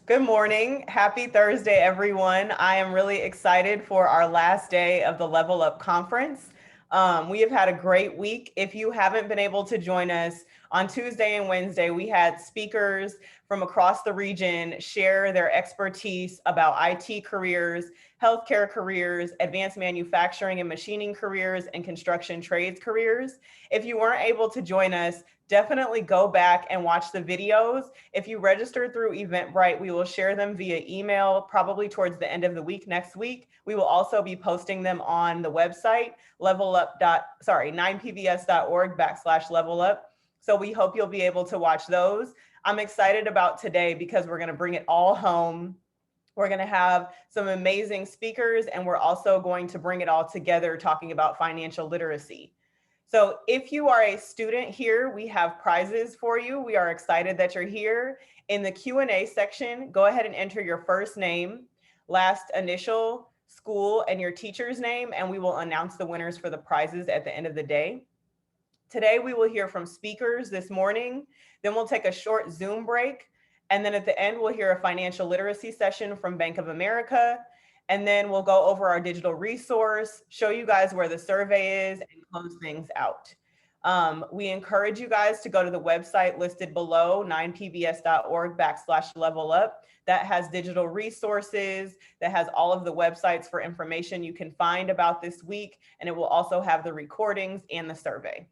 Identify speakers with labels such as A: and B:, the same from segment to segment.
A: Good morning. Happy Thursday, everyone. I am really excited for our last day of the Level Up Conference. We have had a great week. If you haven't been able to join us on Tuesday and Wednesday, we had speakers from across the region share their expertise about IT careers, healthcare careers, advanced manufacturing and machining careers, and construction trades careers. If you weren't able to join us, definitely go back and watch the videos. If you register through Eventbrite, we will share them via email probably towards the end of the week next week. We will also be posting them on the website, 9pbs.org/level up. So we hope you'll be able to watch those. I'm excited about today because we're going to bring it all home. We're going to have some amazing speakers, and we're also going to bring it all together talking about financial literacy. So if you are a student here, we have prizes for you. We are excited that you're here. In the Q&A section, go ahead and enter your first name, last initial, school, and your teacher's name, and we will announce the winners for the prizes at the end of the day. Today, we will hear from speakers this morning. Then we'll take a short Zoom break. And then at the end, we'll hear a financial literacy session from Bank of America. And then we'll go over our digital resource, show you guys where the survey is, and close things out. We encourage you guys to go to the website listed below, 9pbs.org/level up. That has digital resources, that has all of the websites for information you can find about this week, and it will also have the recordings and the survey.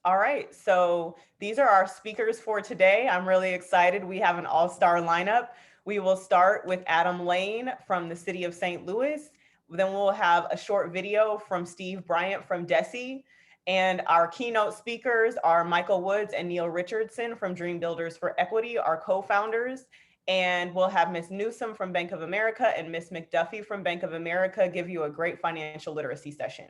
A: All right, so these are our speakers for today. I'm really excited. We have an all-star lineup. We will start with Adam Lane from the city of St. Louis. Then we'll have a short video from Steve Bryant from DESE. And our keynote speakers are Michael Woods and Neil Richardson from Dreambuilders for Equity, our co-founders. And we'll have Ms. Newsom from Bank of America and Ms. McDuffie from Bank of America give you a great financial literacy session.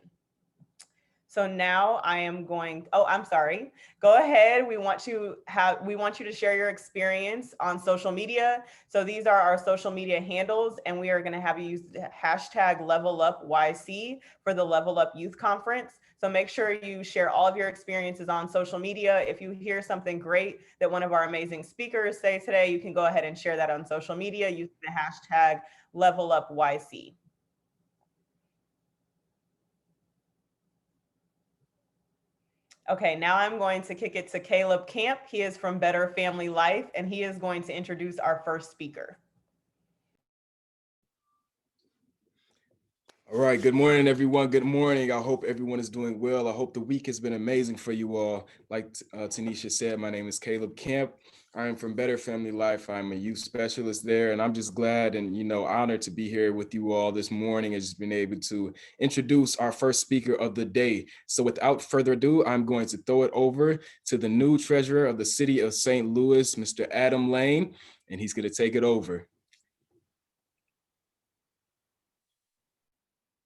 A: So now I am going, I'm sorry. Go ahead. We want you to share your experience on social media. So these are our social media handles, and we are going to have you use the hashtag #LevelUpYC for the Level Up Youth Conference. So make sure you share all of your experiences on social media. If you hear something great that one of our amazing speakers say today, you can go ahead and share that on social media using the hashtag #LevelUpYC. Okay, now I'm going to kick it to Caleb Camp. He is from Better Family Life, and he is going to introduce our first speaker.
B: All right, good morning, everyone. Good morning. I hope everyone is doing well. I hope the week has been amazing for you all. Like Tanisha said, my name is Caleb Camp. I am from Better Family Life. I'm a youth specialist there, and I'm just glad and, honored to be here with you all this morning and just been able to introduce our first speaker of the day. So without further ado, I'm going to throw it over to the new treasurer of the city of St. Louis, Mr. Adam Lane, and he's going to take it over.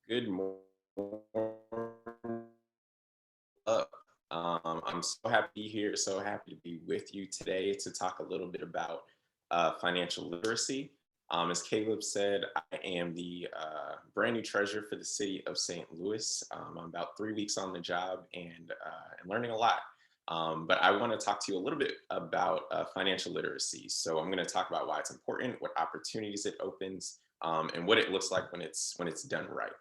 C: Good morning. I'm so happy here, so happy to be with you today to talk a little bit about financial literacy. As Caleb said, I am the brand new treasurer for the city of St. Louis. I'm about 3 weeks on the job and learning a lot. But I want to talk to you a little bit about financial literacy. So I'm going to talk about why it's important, what opportunities it opens, and what it looks like when it's done right.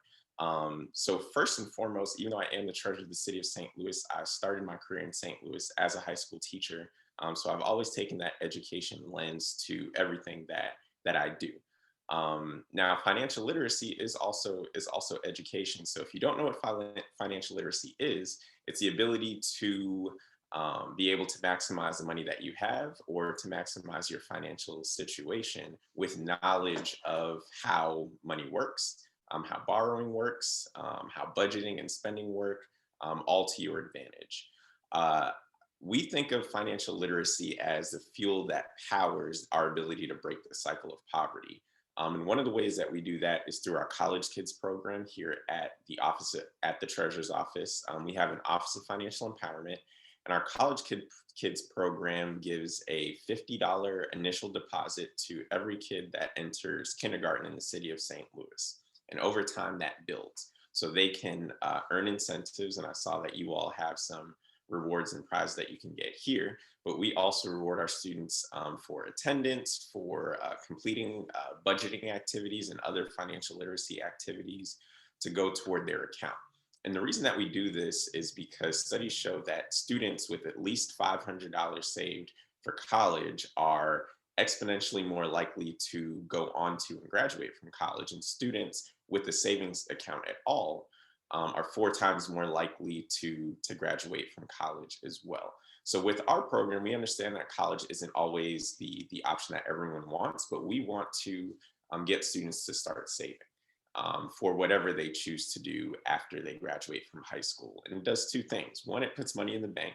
C: So first and foremost, even though I am the treasurer of the city of St. Louis, I started my career in St. Louis as a high school teacher. So I've always taken that education lens to everything that I do. Now, financial literacy is also education. So if you don't know what financial literacy is, it's the ability to be able to maximize the money that you have or to maximize your financial situation with knowledge of how money works, how borrowing works, how budgeting and spending work, all to your advantage. We think of financial literacy as the fuel that powers our ability to break the cycle of poverty. And one of the ways that we do that is through our College Kids program here at the Treasurer's Office. We have an Office of Financial Empowerment, and our College Kids program gives a $50 initial deposit to every kid that enters kindergarten in the city of St. Louis. And over time that builds. So they can earn incentives, and I saw that you all have some rewards and prizes that you can get here, but we also reward our students for attendance, for completing budgeting activities and other financial literacy activities to go toward their account. And the reason that we do this is because studies show that students with at least $500 saved for college are exponentially more likely to go on to and graduate from college. And students with a savings account at all are 4 times more likely to graduate from college as well. So with our program, we understand that college isn't always the option that everyone wants, but we want to get students to start saving for whatever they choose to do after they graduate from high school. And it does 2 things. One, it puts money in the bank,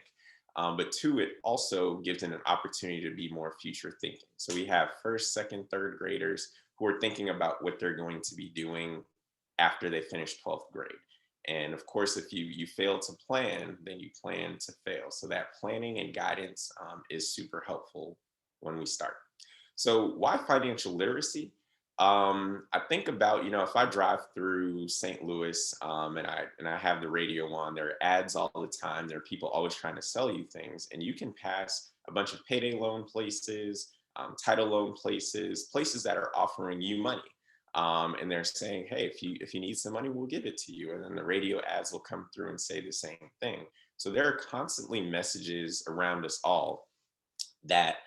C: but 2, it also gives them an opportunity to be more future thinking. So we have first, second, third graders who are thinking about what they're going to be doing after they finish 12th grade. And of course, if you fail to plan, then you plan to fail. So that planning and guidance is super helpful when we start. So why financial literacy? I think about, if I drive through St. Louis and I have the radio on, there are ads all the time. There are people always trying to sell you things, and you can pass a bunch of payday loan places, title loan places that are offering you money. And they're saying, hey, if you need some money, we'll give it to you. And then the radio ads will come through and say the same thing. So there are constantly messages around us all that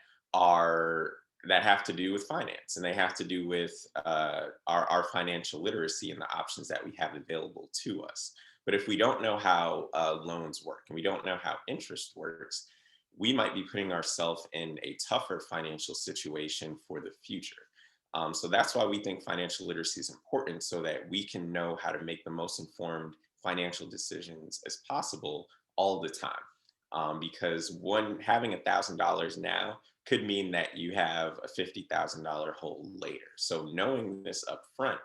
C: have to do with finance, and they have to do with our financial literacy and the options that we have available to us. But if we don't know how loans work and we don't know how interest works, we might be putting ourselves in a tougher financial situation for the future. So that's why we think financial literacy is important, so that we can know how to make the most informed financial decisions as possible all the time. Because having $1,000 now could mean that you have a $50,000 hole later. So knowing this up front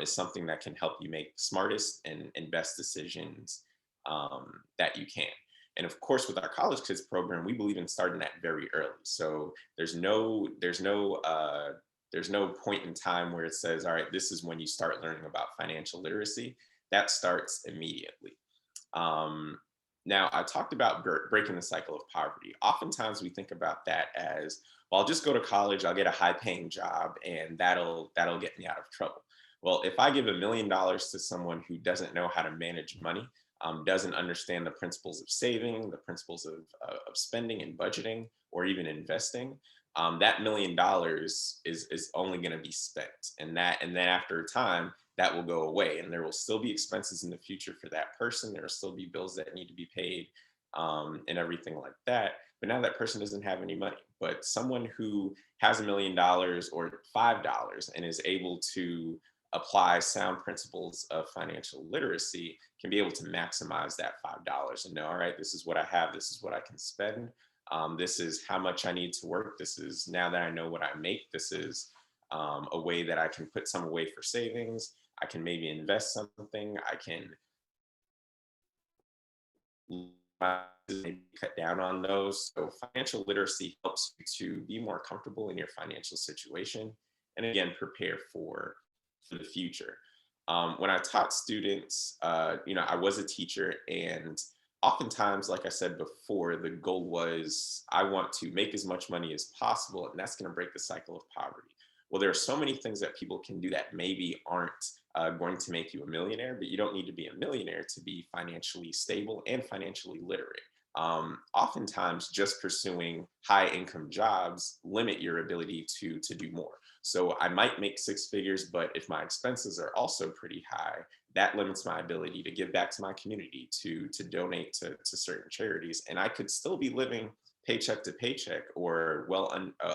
C: is something that can help you make the smartest and best decisions that you can. And of course, with our College Kids program, we believe in starting that very early. So there's no point in time where it says, all right, this is when you start learning about financial literacy. That starts immediately. Now, I talked about breaking the cycle of poverty. Oftentimes we think about that as, well, I'll just go to college, I'll get a high paying job, and that'll get me out of trouble. Well, if I give $1 million to someone who doesn't know how to manage money, doesn't understand the principles of saving, the principles of spending and budgeting, or even investing, that $1 million is only going to be spent. And then after a time, that will go away, and there will still be expenses in the future for that person. There will still be bills that need to be paid and everything like that. But now that person doesn't have any money. But someone who has $1 million or $5 and is able to apply sound principles of financial literacy can be able to maximize that $5 and know, all right, this is what I have, this is what I can spend. This is how much I need to work. This is, now that I know what I make, this is a way that I can put some away for savings. I can maybe invest something. I can cut down on those. So financial literacy helps you to be more comfortable in your financial situation, and again, prepare for the future. When I taught students, I was a teacher, and oftentimes, like I said before, the goal was I want to make as much money as possible, and that's going to break the cycle of poverty. Well, there are so many things that people can do that maybe aren't going to make you a millionaire, but you don't need to be a millionaire to be financially stable and financially literate. Oftentimes, just pursuing high income jobs limit your ability to do more. So I might make 6 figures, but if my expenses are also pretty high, that limits my ability to give back to my community, to donate to certain charities. And I could still be living paycheck to paycheck or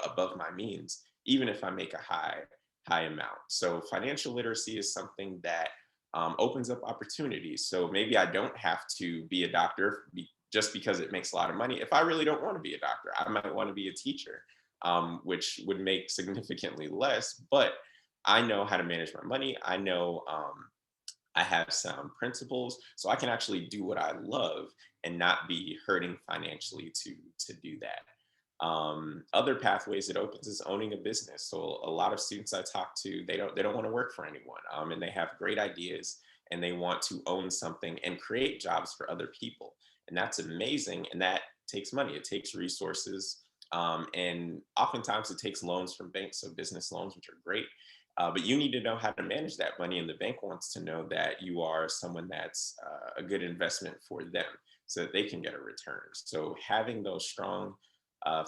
C: above my means, even if I make a high amount. So financial literacy is something that opens up opportunities. So maybe I don't have to be a doctor just because it makes a lot of money. If I really don't want to be a doctor, I might want to be a teacher, which would make significantly less, but I know how to manage my money. I know I have sound principles, so I can actually do what I love and not be hurting financially to do that. Other pathways it opens is owning a business. So a lot of students I talk to, they don't want to work for anyone, and they have great ideas and they want to own something and create jobs for other people. And that's amazing. And that takes money, it takes resources. And oftentimes it takes loans from banks, so business loans, which are great. But you need to know how to manage that money, and the bank wants to know that you are someone that's a good investment for them so that they can get a return. So having those strong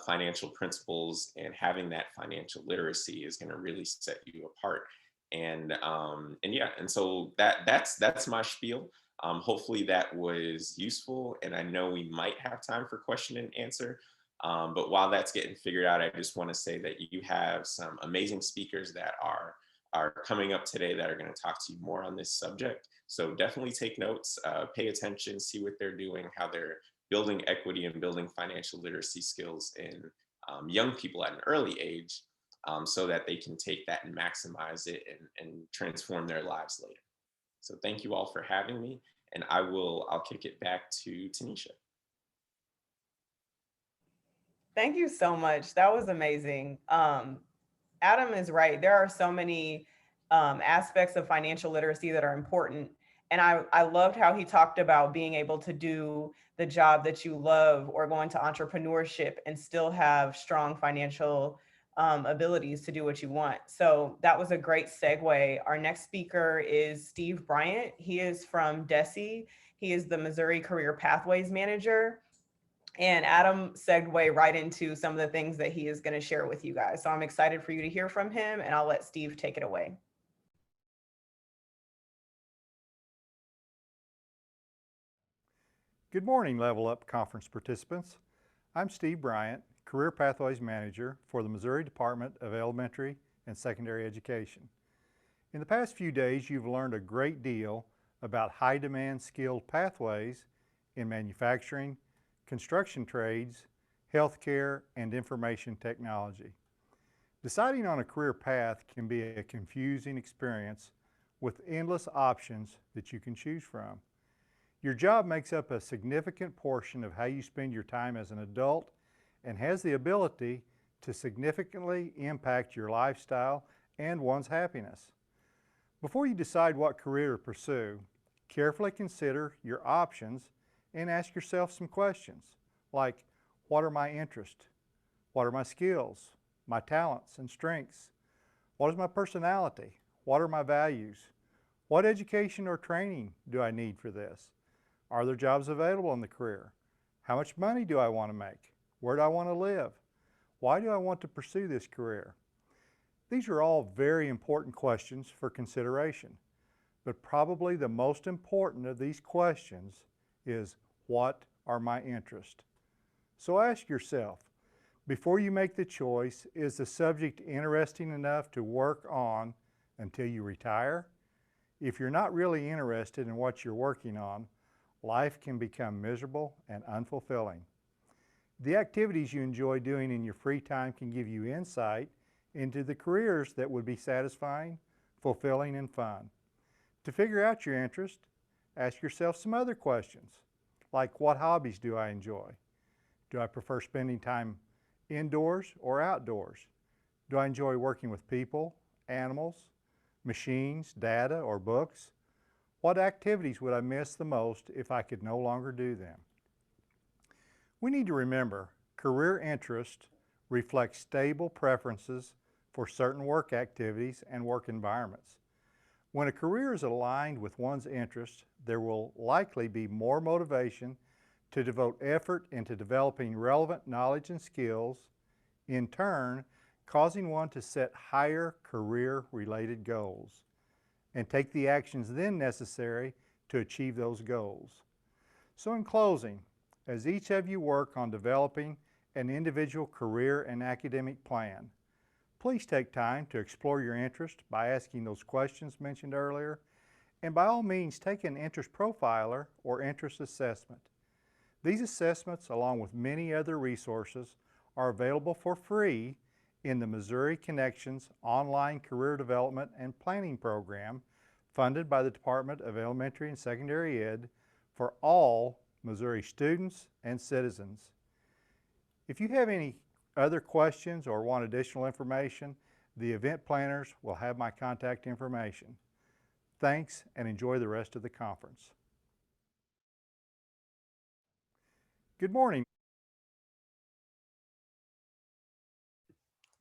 C: financial principles and having that financial literacy is going to really set you apart. And yeah, and so that's my spiel. Hopefully that was useful, and I know we might have time for question and answer. But while that's getting figured out, I just want to say that you have some amazing speakers that are coming up today that are going to talk to you more on this subject. So definitely take notes, pay attention, see what they're doing, how they're building equity and building financial literacy skills in young people at an early age, so that they can take that and maximize it and transform their lives later. So thank you all for having me, and I'll kick it back to Tanisha.
A: Thank you so much. That was amazing. Adam is right. There are so many aspects of financial literacy that are important. And I loved how he talked about being able to do the job that you love or go into entrepreneurship and still have strong financial abilities to do what you want. So that was a great segue. Our next speaker is Steve Bryant. He is from DESE. He is the Missouri Career Pathways Manager. And Adam segued right into some of the things that he is going to share with you guys. So I'm excited for you to hear from him, and I'll let Steve take it away.
D: Good morning, Level Up Conference participants. I'm Steve Bryant, Career Pathways Manager for the Missouri Department of Elementary and Secondary Education. In the past few days, you've learned a great deal about high-demand skilled pathways in manufacturing, construction trades, healthcare, and information technology. Deciding on a career path can be a confusing experience with endless options that you can choose from. Your job makes up a significant portion of how you spend your time as an adult and has the ability to significantly impact your lifestyle and one's happiness. Before you decide what career to pursue, carefully consider your options and ask yourself some questions like, what are my interests? What are my skills, my talents and strengths? What is my personality? What are my values? What education or training do I need for this? Are there jobs available in the career? How much money do I want to make? Where do I want to live? Why do I want to pursue this career? These are all very important questions for consideration, but probably the most important of these questions is, what are my interests? So ask yourself, before you make the choice, is the subject interesting enough to work on until you retire? If you're not really interested in what you're working on, life can become miserable and unfulfilling. The activities you enjoy doing in your free time can give you insight into the careers that would be satisfying, fulfilling, and fun. To figure out your interest, ask yourself some other questions, like, what hobbies do I enjoy? Do I prefer spending time indoors or outdoors? Do I enjoy working with people, animals, machines, data, or books? What activities would I miss the most if I could no longer do them? We need to remember, career interest reflects stable preferences for certain work activities and work environments. When a career is aligned with one's interests, there will likely be more motivation to devote effort into developing relevant knowledge and skills, in turn, causing one to set higher career-related goals and take the actions then necessary to achieve those goals. So in closing, as each of you work on developing an individual career and academic plan, please take time to explore your interest by asking those questions mentioned earlier, and by all means take an interest profiler or interest assessment. These assessments, along with many other resources, are available for free in the Missouri Connections online career development and planning program funded by the Department of Elementary and Secondary Ed for all Missouri students and citizens. If you have any other questions or want additional information, the event planners will have my contact information. Thanks, and enjoy the rest of the conference. Good morning.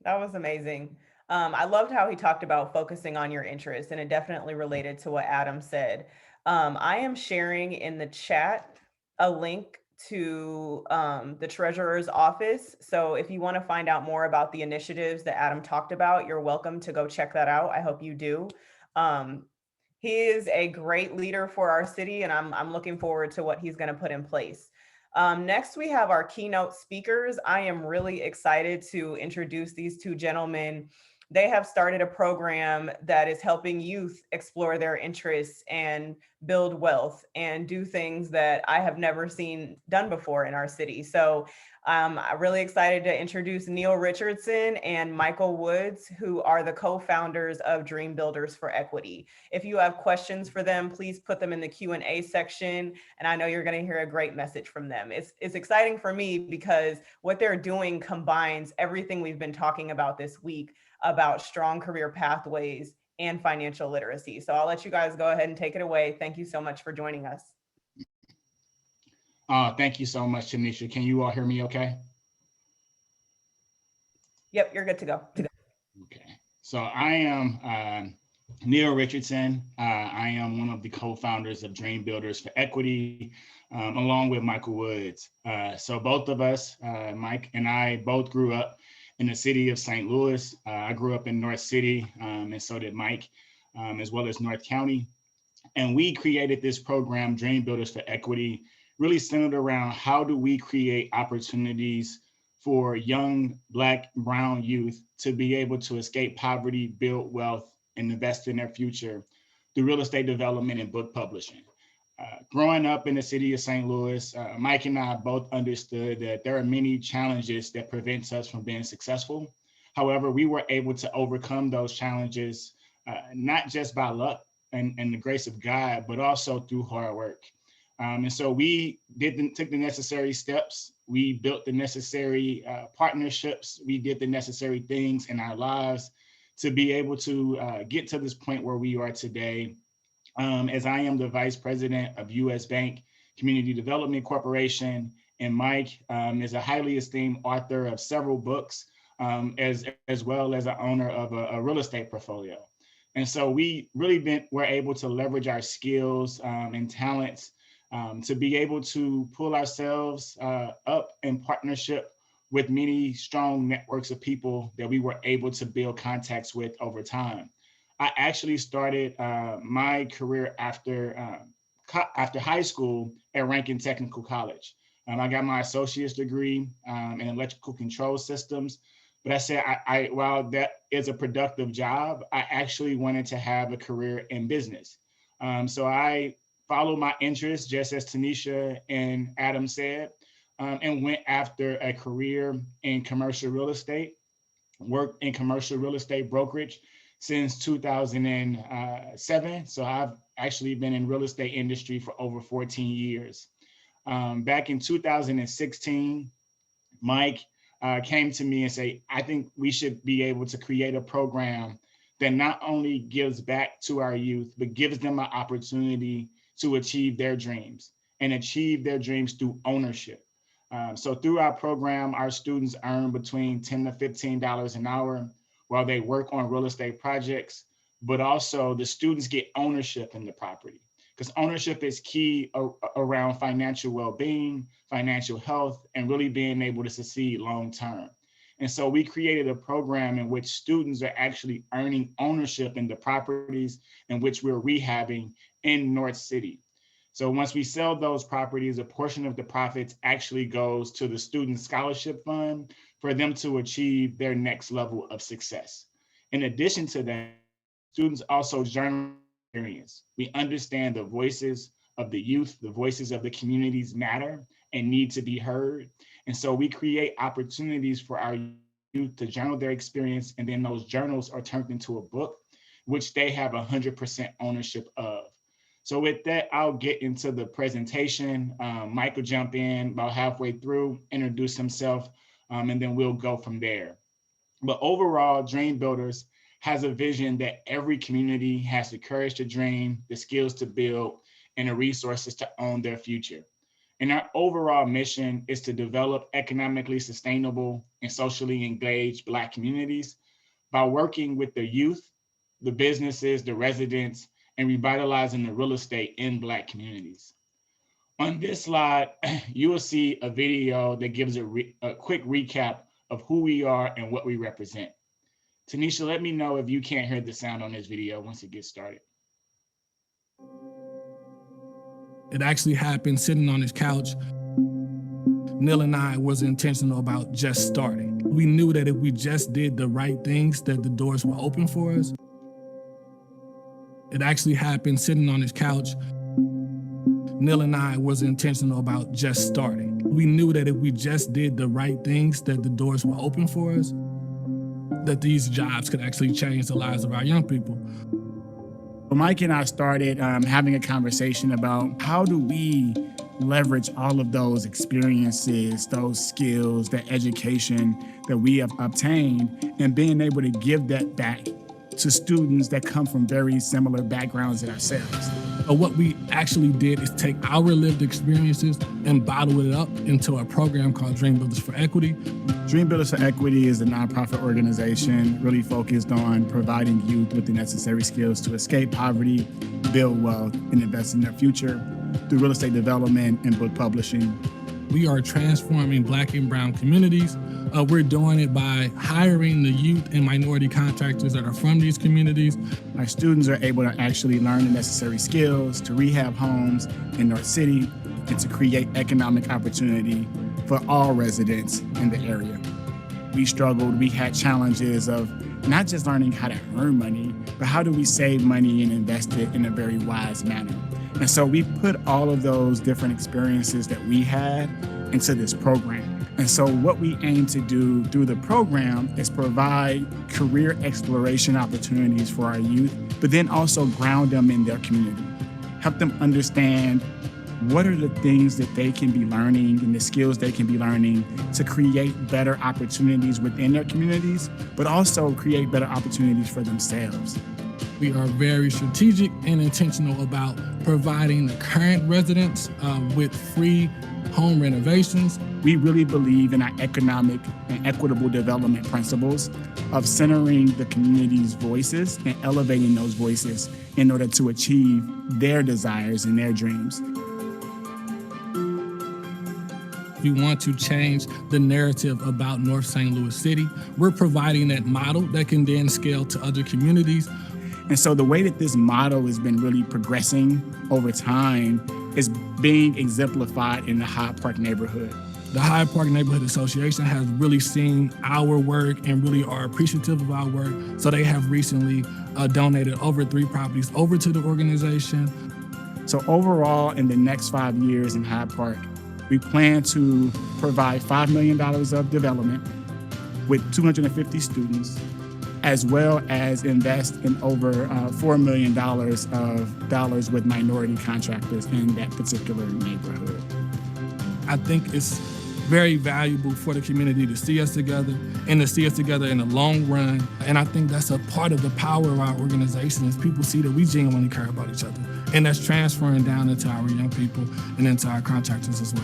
A: That was amazing. I loved how he talked about focusing on your interests, and it definitely related to what Adam said. I am sharing in the chat a link to the treasurer's office. So if you want to find out more about the initiatives that Adam talked about, you're welcome to go check that out. I hope you do. He is a great leader for our city, and I'm looking forward to what he's going to put in place. Next, we have our keynote speakers. I am really excited to introduce these two gentlemen. They have started a program that is helping youth explore their interests and build wealth and do things that I have never seen done before in our city. So I'm really excited to introduce Neil Richardson and Michael Woods, who are the co-founders of Dreambuilders for Equity. If you have questions for them, please put them in the Q&A section. And I know you're going to hear a great message from them. It's exciting for me because what they're doing combines everything we've been talking about this week about strong career pathways and financial literacy. So I'll let you guys go ahead and take it away. Thank you so much for joining us.
E: Thank you so much, Tanisha. Can you all hear me okay?
A: Yep, you're good to go.
E: Okay. So I am Neil Richardson. I am one of the co-founders of Dreambuilders for Equity, along with Michael Woods. So both of us, Mike and I, both grew up in the city of St. Louis. I grew up in North City, and so did Mike, as well as North County. And we created this program, Dreambuilders for Equity, really centered around how do we create opportunities for young Black, brown youth to be able to escape poverty, build wealth, and invest in their future through real estate development and book publishing. Growing up in the city of St. Louis, Mike and I both understood that there are many challenges that prevent us from being successful. However, we were able to overcome those challenges, not just by luck and the grace of God, but also through hard work. And so we took the necessary steps. We built the necessary partnerships. We did the necessary things in our lives to be able to get to this point where we are today. As I am the vice president of U.S. Bank Community Development Corporation, and Mike is a highly esteemed author of several books, as well as an owner of a real estate portfolio. And so we really were able to leverage our skills and talents to be able to pull ourselves up in partnership with many strong networks of people that we were able to build contacts with over time. I actually started my career after high school at Rankin Technical College. I got my associate's degree in electrical control systems, but I said, while that is a productive job, I actually wanted to have a career in business. So I followed my interests, just as Tanisha and Adam said, and went after a career in commercial real estate, worked in commercial real estate brokerage since 2007. So I've actually been in real estate industry for over 14 years. Back in 2016, Mike came to me and said, I think we should be able to create a program that not only gives back to our youth, but gives them an opportunity to achieve their dreams and achieve their dreams through ownership. So through our program, our students earn between $10 to $15 an hour while they work on real estate projects, but also the students get ownership in the property, because ownership is key around financial well-being, financial health, and really being able to succeed long-term. And so we created a program in which students are actually earning ownership in the properties in which we're rehabbing in North City. So once we sell those properties, a portion of the profits actually goes to the Student Scholarship Fund for them to achieve their next level of success. In addition to that, students also journal experience. We understand the voices of the youth, the voices of the communities matter and need to be heard. And so we create opportunities for our youth to journal their experience, and then those journals are turned into a book, which they have 100% ownership of. So with that, I'll get into the presentation. Mike will jump in about halfway through, introduce himself, and then we'll go from there. But overall, Dreambuilders has a vision that every community has the courage to dream, the skills to build, and the resources to own their future. And our overall mission is to develop economically sustainable and socially engaged Black communities by working with the youth, the businesses, the residents, and revitalizing the real estate in Black communities. On this slide, you will see a video that gives a quick recap of who we are and what we represent. Tanisha, let me know if you can't hear the sound on this video once it gets started.
F: It actually happened sitting on his couch. Neil and I was intentional about just starting. We knew that if we just did the right things, that the doors were open for us. It actually happened sitting on his couch. Neil and I was intentional about just starting. We knew that if we just did the right things, that the doors were open for us, that these jobs could actually change the lives of our young people.
G: Mike and I started having a conversation about how do we leverage all of those experiences, those skills, that education that we have obtained, and being able to give that back to students that come from very similar backgrounds as ourselves.
F: What we actually did is take our lived experiences and bottle it up into a program called Dreambuilders for Equity.
G: Dreambuilders for Equity is a nonprofit organization really focused on providing youth with the necessary skills to escape poverty, build wealth, and invest in their future through real estate development and book publishing.
F: We are transforming Black and brown communities. We're doing it by hiring the youth and minority contractors that are from these communities.
G: Our students are able to actually learn the necessary skills to rehab homes in North City and to create economic opportunity for all residents in the area. We struggled, we had challenges of not just learning how to earn money, but how do we save money and invest it in a very wise manner. And so we put all of those different experiences that we had into this program. And so what we aim to do through the program is provide career exploration opportunities for our youth, but then also ground them in their community. Help them understand what are the things that they can be learning and the skills they can be learning to create better opportunities within their communities, but also create better opportunities for themselves.
F: We are very strategic and intentional about providing the current residents with free home renovations.
G: We really believe in our economic and equitable development principles of centering the community's voices and elevating those voices in order to achieve their desires and their dreams.
F: We want to change the narrative about North St. Louis City. We're providing that model that can then scale to other communities.
G: And so the way that this model has been really progressing over time is being exemplified in the Hyde Park neighborhood.
F: The Hyde Park Neighborhood Association has really seen our work and really are appreciative of our work. So they have recently donated over 3 properties over to the organization.
G: So overall, in the next 5 years in Hyde Park, we plan to provide $5 million of development with 250 students, as well as invest in over $4 million of dollars with minority contractors in that particular neighborhood.
F: I think it's very valuable for the community to see us together and to see us together in the long run. And I think that's a part of the power of our organization is people see that we genuinely care about each other. And that's transferring down into our young people and into our contractors as well.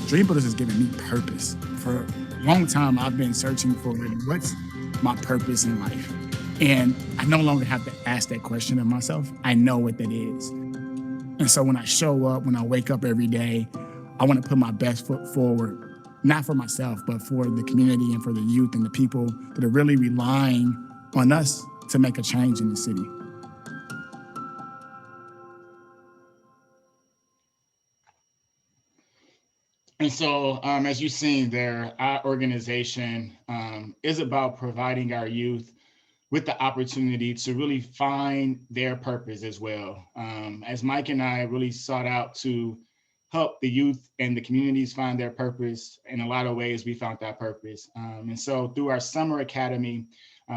G: Dreambuilders has given me purpose. For a long time, I've been searching for what's my purpose in life. And I no longer have to ask that question of myself. I know what that is. And so when I show up, when I wake up every day, I want to put my best foot forward, not for myself, but for the community and for the youth and the people that are really relying on us to make a change in the city.
E: And so, as you've seen there, our organization is about providing our youth with the opportunity to really find their purpose as well. As Mike and I really sought out to help the youth and the communities find their purpose, in a lot of ways, we found that purpose. And so through our summer academy,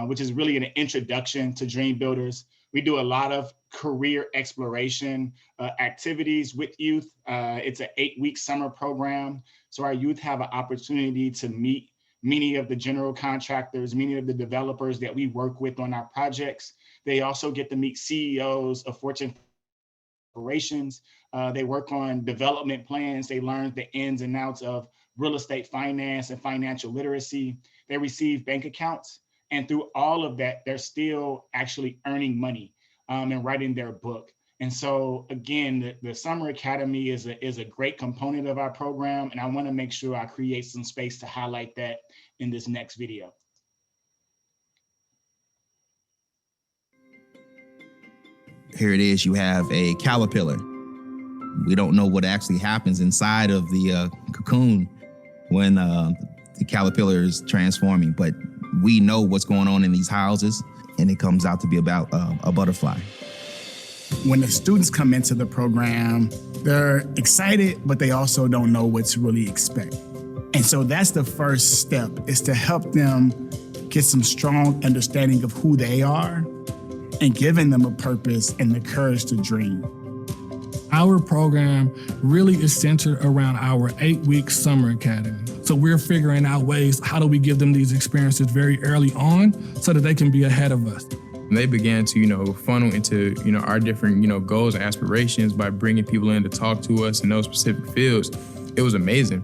E: which is really an introduction to Dreambuilders, we do a lot of career exploration activities with youth. It's an 8-week summer program. So our youth have an opportunity to meet many of the general contractors, many of the developers that we work with on our projects. They also get to meet CEOs of Fortune operations. They work on development plans. They learn the ins and outs of real estate finance and financial literacy. They receive bank accounts. And through all of that, they're still actually earning money and writing their book. And so again, the Summer Academy is a great component of our program. And I want to make sure I create some space to highlight that in this next video.
H: Here it is, you have a caterpillar. We don't know what actually happens inside of the cocoon when the caterpillar is transforming, but we know what's going on in these houses, and it comes out to be about a butterfly.
G: When the students come into the program, they're excited, but they also don't know what to really expect. And so that's the first step, is to help them get some strong understanding of who they are and giving them a purpose and the courage to dream.
F: Our program really is centered around our 8-week summer academy. So we're figuring out ways, how do we give them these experiences very early on so that they can be ahead of us.
I: They began to, funnel into, our different, goals and aspirations by bringing people in to talk to us in those specific fields. It was amazing.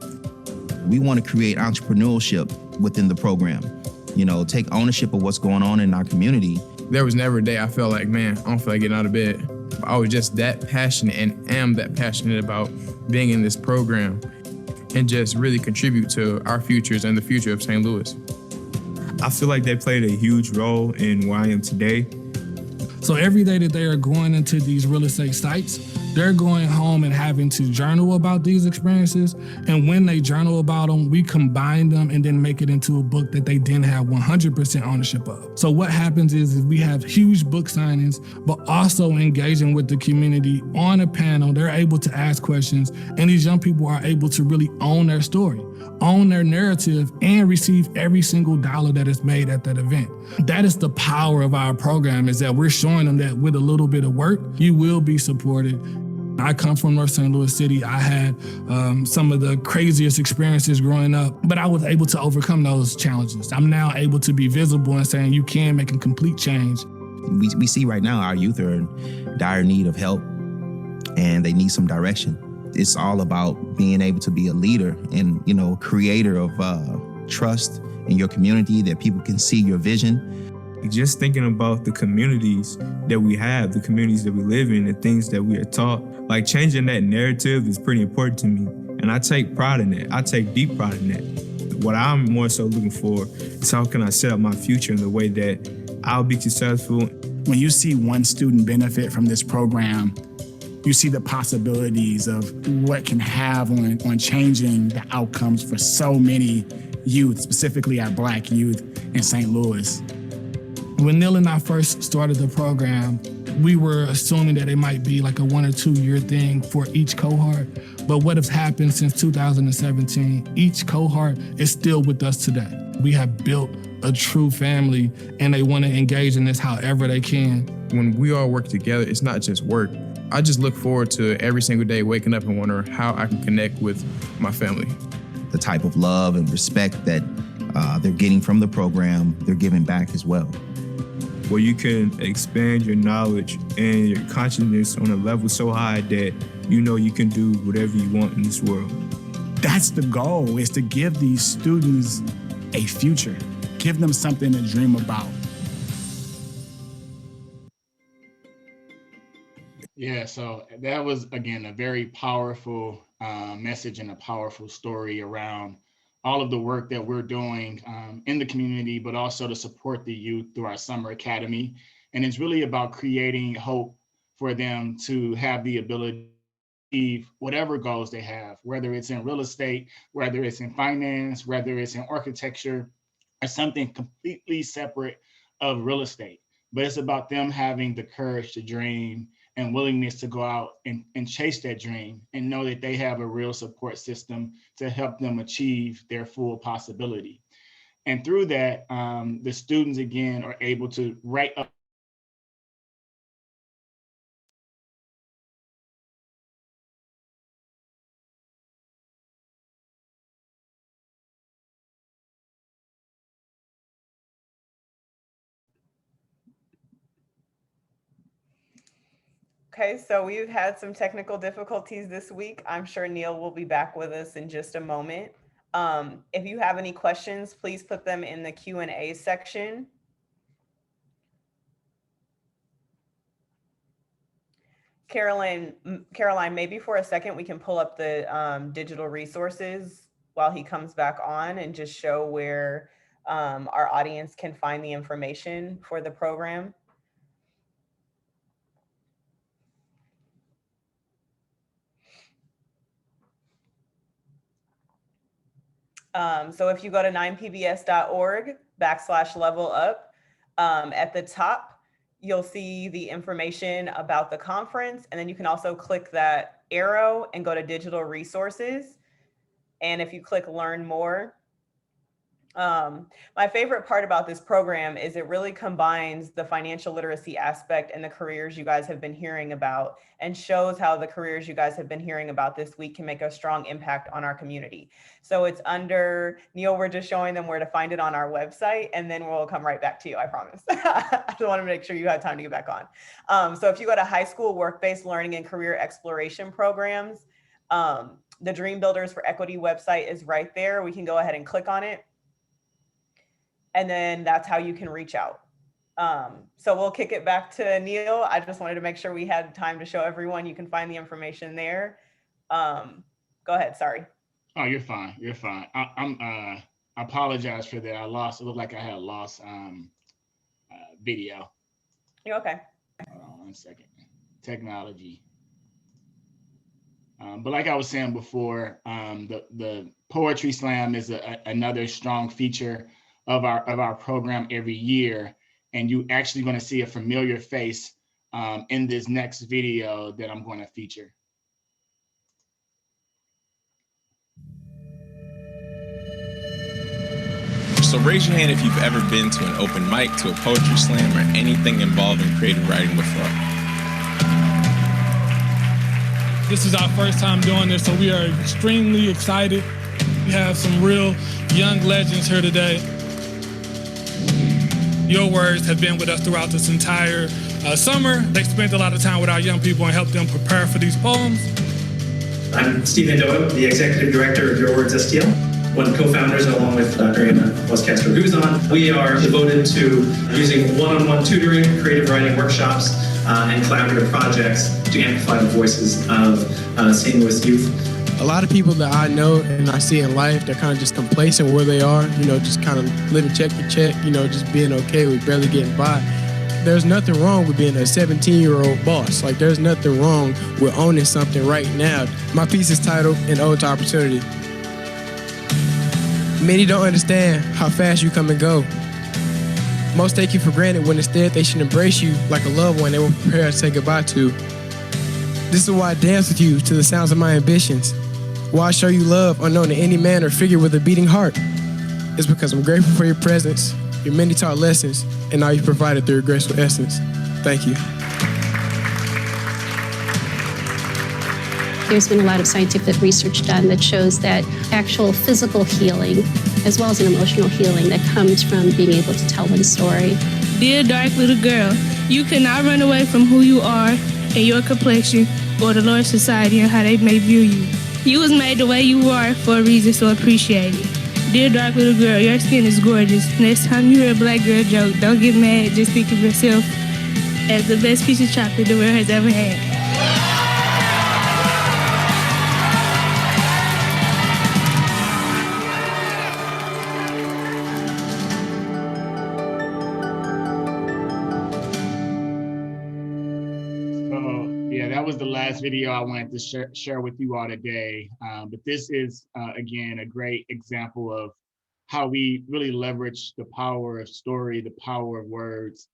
H: We want to create entrepreneurship within the program, take ownership of what's going on in our community.
I: There was never a day I felt like, man, I don't feel like getting out of bed. I was just that passionate and am that passionate about being in this program and just really contribute to our futures and the future of St. Louis.
J: I feel like they played a huge role in where I am today.
F: So every day that they are going into these real estate sites, they're going home and having to journal about these experiences. And when they journal about them, we combine them and then make it into a book that they then have 100% ownership of. So what happens is we have huge book signings, but also engaging with the community on a panel. They're able to ask questions, and these young people are able to really own their story, own their narrative, and receive every single dollar that is made at that event. That is the power of our program, is that we're showing them that with a little bit of work, you will be supported. I come from North St. Louis City. I had some of the craziest experiences growing up, but I was able to overcome those challenges. I'm now able to be visible and saying you can make a complete change.
H: We see right now our youth are in dire need of help, and they need some direction. It's all about being able to be a leader and, creator of trust in your community, that people can see your vision.
J: Just thinking about the communities that we have, the communities that we live in, the things that we are taught, like changing that narrative is pretty important to me. And I take pride in that. I take deep pride in that. What I'm more so looking for is how can I set up my future in the way that I'll be successful.
G: When you see one student benefit from this program, you see the possibilities of what can have on changing the outcomes for so many youth, specifically our Black youth in St. Louis.
F: When Neil and I first started the program, we were assuming that it might be like a 1 or 2 year thing for each cohort. But what has happened since 2017, each cohort is still with us today. We have built a true family, and they want to engage in this however they can.
I: When we all work together, it's not just work. I just look forward to every single day waking up and wondering how I can connect with my family.
H: The type of love and respect that they're getting from the program, they're giving back as well.
J: Where you can expand your knowledge and your consciousness on a level so high that you can do whatever you want in this world.
G: That's the goal, is to give these students a future, give them something to dream about.
E: Yeah, so that was, again, a very powerful message and a powerful story around all of the work that we're doing in the community, but also to support the youth through our Summer Academy. And it's really about creating hope for them to have the ability to achieve whatever goals they have, whether it's in real estate, whether it's in finance, whether it's in architecture, or something completely separate of real estate. But it's about them having the courage to dream and willingness to go out and chase that dream and know that they have a real support system to help them achieve their full possibility. And through that, the students, again, are able to write up
A: Okay, so we've had some technical difficulties this week. I'm sure Neil will be back with us in just a moment. If you have any questions, please put them in the Q&A section. Caroline, maybe for a second we can pull up the digital resources while he comes back on and just show where our audience can find the information for the program. So if you go to 9pbs.org/level up, at the top, you'll see the information about the conference. And then you can also click that arrow and go to digital resources. And if you click learn more, my favorite part about this program is it really combines the financial literacy aspect and the careers you guys have been hearing about, and shows how the careers you guys have been hearing about this week can make a strong impact on our community. So it's under, Neil, we're just showing them where to find it on our website, and then we'll come right back to you, I promise. I just want to make sure you have time to get back on. So if you go to high school work-based learning and career exploration programs, the Dreambuilders for Equity website is right there. We can go ahead and click on it. And then that's how you can reach out. So we'll kick it back to Neil. I just wanted to make sure we had time to show everyone. You can find the information there. Go ahead, sorry.
E: Oh, you're fine, you're fine. I apologize for that. It looked like I had lost video.
A: You're okay.
E: Hold on 1 second. Technology. But like I was saying before, the Poetry Slam is another strong feature of our program every year, and you actually going to see a familiar face in this next video that I'm going to feature.
C: So raise your hand if you've ever been to an open mic, to a poetry slam, or anything involving creative writing before.
F: This is our first time doing this, so we are extremely excited. We have some real young legends here today. Your words have been with us throughout this entire summer. They spent a lot of time with our young people and helped them prepare for these poems.
K: I'm Stephen Doe, the Executive Director of Your Words STL, one of the co-founders, along with Dr. Anna Westcastro, who's on. We are devoted to using one-on-one tutoring, creative writing workshops, and collaborative projects to amplify the voices of St. Louis youth.
I: A lot of people that I know and I see in life, they're kind of just complacent where they are, just kind of living check to check, just being okay with barely getting by. There's nothing wrong with being a 17-year-old boss. Like, there's nothing wrong with owning something right now. My piece is titled An Ode to Opportunity. Many don't understand how fast you come and go. Most take you for granted when instead they should embrace you like a loved one they were prepared to say goodbye to. This is why I dance with you to the sounds of my ambitions. Why I show you love unknown to any man or figure with a beating heart. It's because I'm grateful for your presence, your many taught lessons, and all you provided through your graceful essence. Thank you.
L: There's been a lot of scientific research done that shows that actual physical healing, as well as an emotional healing, that comes from being able to tell one's story.
M: Dear dark little girl, you cannot run away from who you are and your complexion or the Lord's society and how they may view you. You was made the way you are for a reason, so appreciate it. Dear dark little girl, your skin is gorgeous. Next time you hear a black girl joke, don't get mad. Just think of yourself as the best piece of chocolate the world has ever had.
E: That was the last video I wanted to share with you all today. But this is, again, a great example of how we really leverage the power of story, the power of words,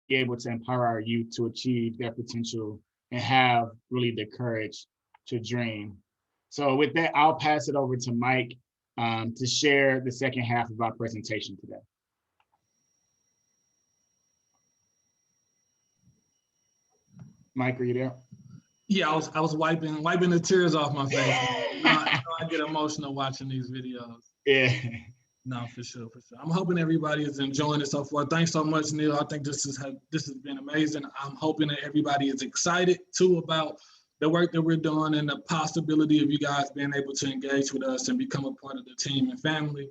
E: be able to empower our youth to achieve their potential and have really the courage to dream. So with that, I'll pass it over to Mike to share the second half of our presentation today. Mike, are you there?
N: Yeah, I was wiping the tears off my face. I get emotional watching these videos.
E: Yeah.
N: No, for sure, for sure. I'm hoping everybody is enjoying it so far. Thanks so much, Neil. I think this has been amazing. I'm hoping that everybody is excited too about the work that we're doing and the possibility of you guys being able to engage with us and become a part of the team and family.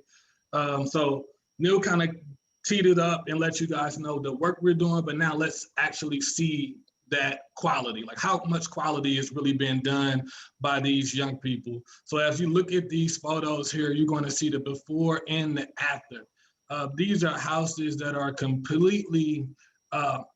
N: So Neil kind of teed it up and let you guys know the work we're doing, but now let's actually see that quality, like how much quality is really being done by these young people. So as you look at these photos here, you're going to see the before and the after. These are houses that are completely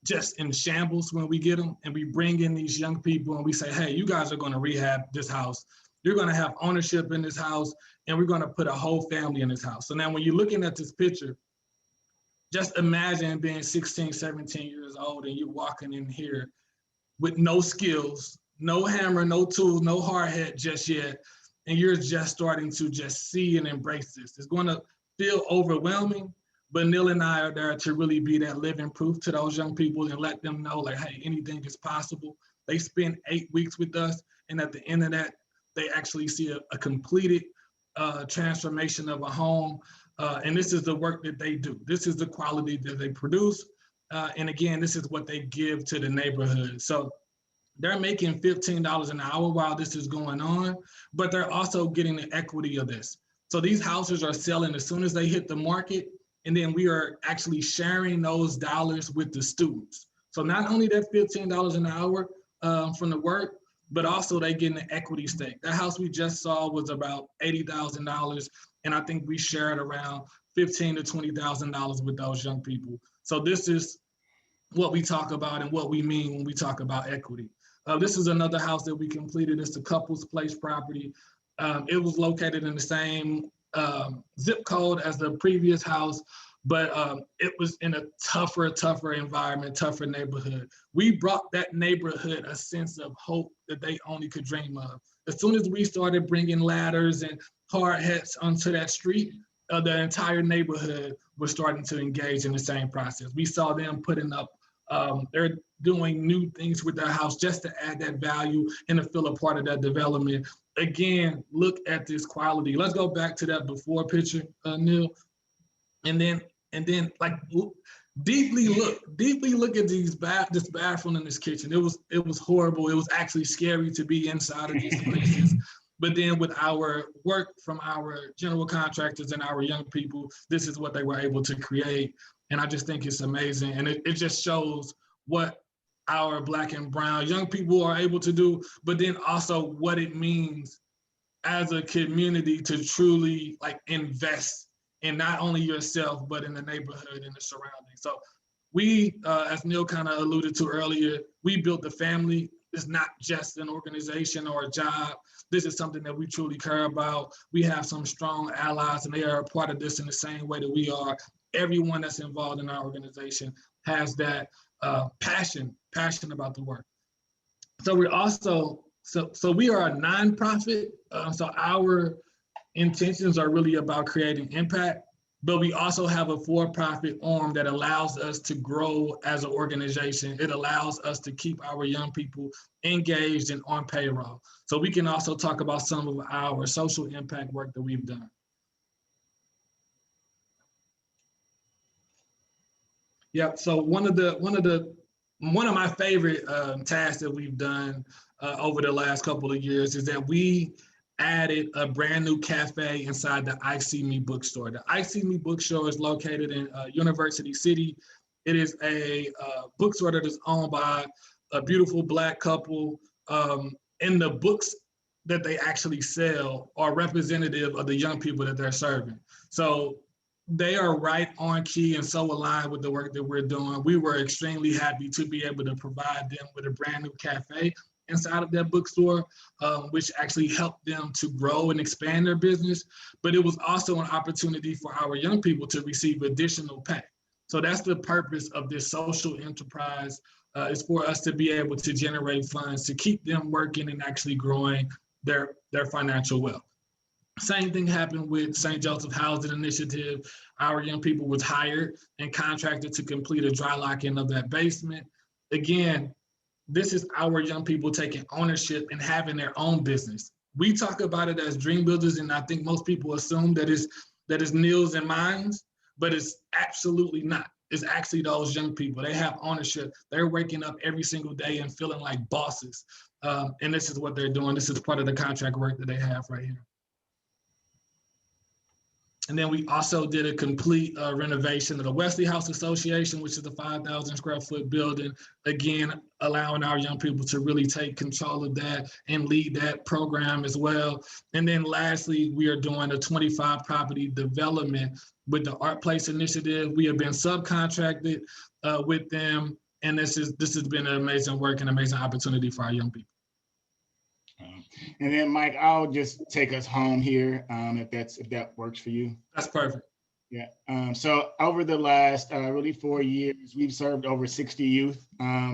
N: just in shambles when we get them, and we bring in these young people and we say, hey, you guys are going to rehab this house. You're going to have ownership in this house, and we're going to put a whole family in this house. So now when you're looking at this picture, just imagine being 16, 17 years old and you're walking in here with no skills, no hammer, no tools, no hard hat just yet, and you're just starting to just see and embrace this. It's going to feel overwhelming, but Neil and I are there to really be that living proof to those young people and let them know, like, hey, anything is possible. They spend 8 weeks with us, and at the end of that, they actually see a completed transformation of a home. And this is the work that they do. This is the quality that they produce. And again, this is what they give to the neighborhood. So they're making $15 an hour while this is going on, but they're also getting the equity of this. So these houses are selling as soon as they hit the market, and then we are actually sharing those dollars with the students. So not only that $15 an hour from the work, but also they getting the equity stake. That house we just saw was about $80,000, and I think we shared around $15,000 to $20,000 with those young people. So this is what we talk about and what we mean when we talk about equity. This is another house that we completed. It's the Couples Place property. It was located in the same zip code as the previous house, but it was in a tougher environment, tougher neighborhood. We brought that neighborhood a sense of hope that they only could dream of. As soon as we started bringing ladders and hard hats onto that street, the entire neighborhood was starting to engage in the same process. We saw them putting up, they're doing new things with their house just to add that value and to feel a part of that development. Again, look at this quality. Let's go back to that before picture, Neil. And then like deeply look at this bathroom and this kitchen. It was horrible. It was actually scary to be inside of these places. But then with our work from our general contractors and our young people, this is what they were able to create. And I just think it's amazing. And it just shows what our Black and brown young people are able to do, but then also what it means as a community to truly like invest in not only yourself, but in the neighborhood and the surroundings. So we, as Neil kind of alluded to earlier, we built a family. It's not just an organization or a job. This is something that we truly care about. We have some strong allies, and they are a part of this in the same way that we are. Everyone that's involved in our organization has that passion about the work. So we're also, so we are a nonprofit. So our intentions are really about creating impact, but we also have a for-profit arm that allows us to grow as an organization. It allows us to keep our young people engaged and on payroll. So we can also talk about some of our social impact work that we've done. Yeah, so one of my favorite tasks that we've done over the last couple of years is that we added a brand new cafe inside the I See Me bookstore. The I See Me bookstore is located in University City. It is a bookstore that is owned by a beautiful Black couple, and the books that they actually sell are representative of the young people that they're serving. So they are right on key and so aligned with the work that we're doing. We were extremely happy to be able to provide them with a brand new cafe inside of that bookstore, which actually helped them to grow and expand their business. But it was also an opportunity for our young people to receive additional pay. So that's the purpose of this social enterprise, is for us to be able to generate funds to keep them working and actually growing their financial wealth. Same thing happened with St. Joseph Housing Initiative. Our young people was hired and contracted to complete a dry locking of that basement. Again, this is our young people taking ownership and having their own business. We talk about it as Dreambuilders, and I think most people assume that it's that is Neil's and mine's, but it's absolutely not. It's actually those young people. They have ownership. They're waking up every single day and feeling like bosses. And this is what they're doing. This is part of the contract work that they have right here. And then we also did a complete renovation of the Wesley House Association, which is a 5,000 square foot building. Again, allowing our young people to really take control of that and lead that program as well. And then lastly, we are doing a 25 property development with the Art Place Initiative. We have been subcontracted with them. And this has been an amazing work and amazing opportunity for our young people.
E: And then Mike, I'll just take us home here if that works for you.
N: That's perfect.
E: Yeah. So over the last really 4 years, we've served over 60 youth.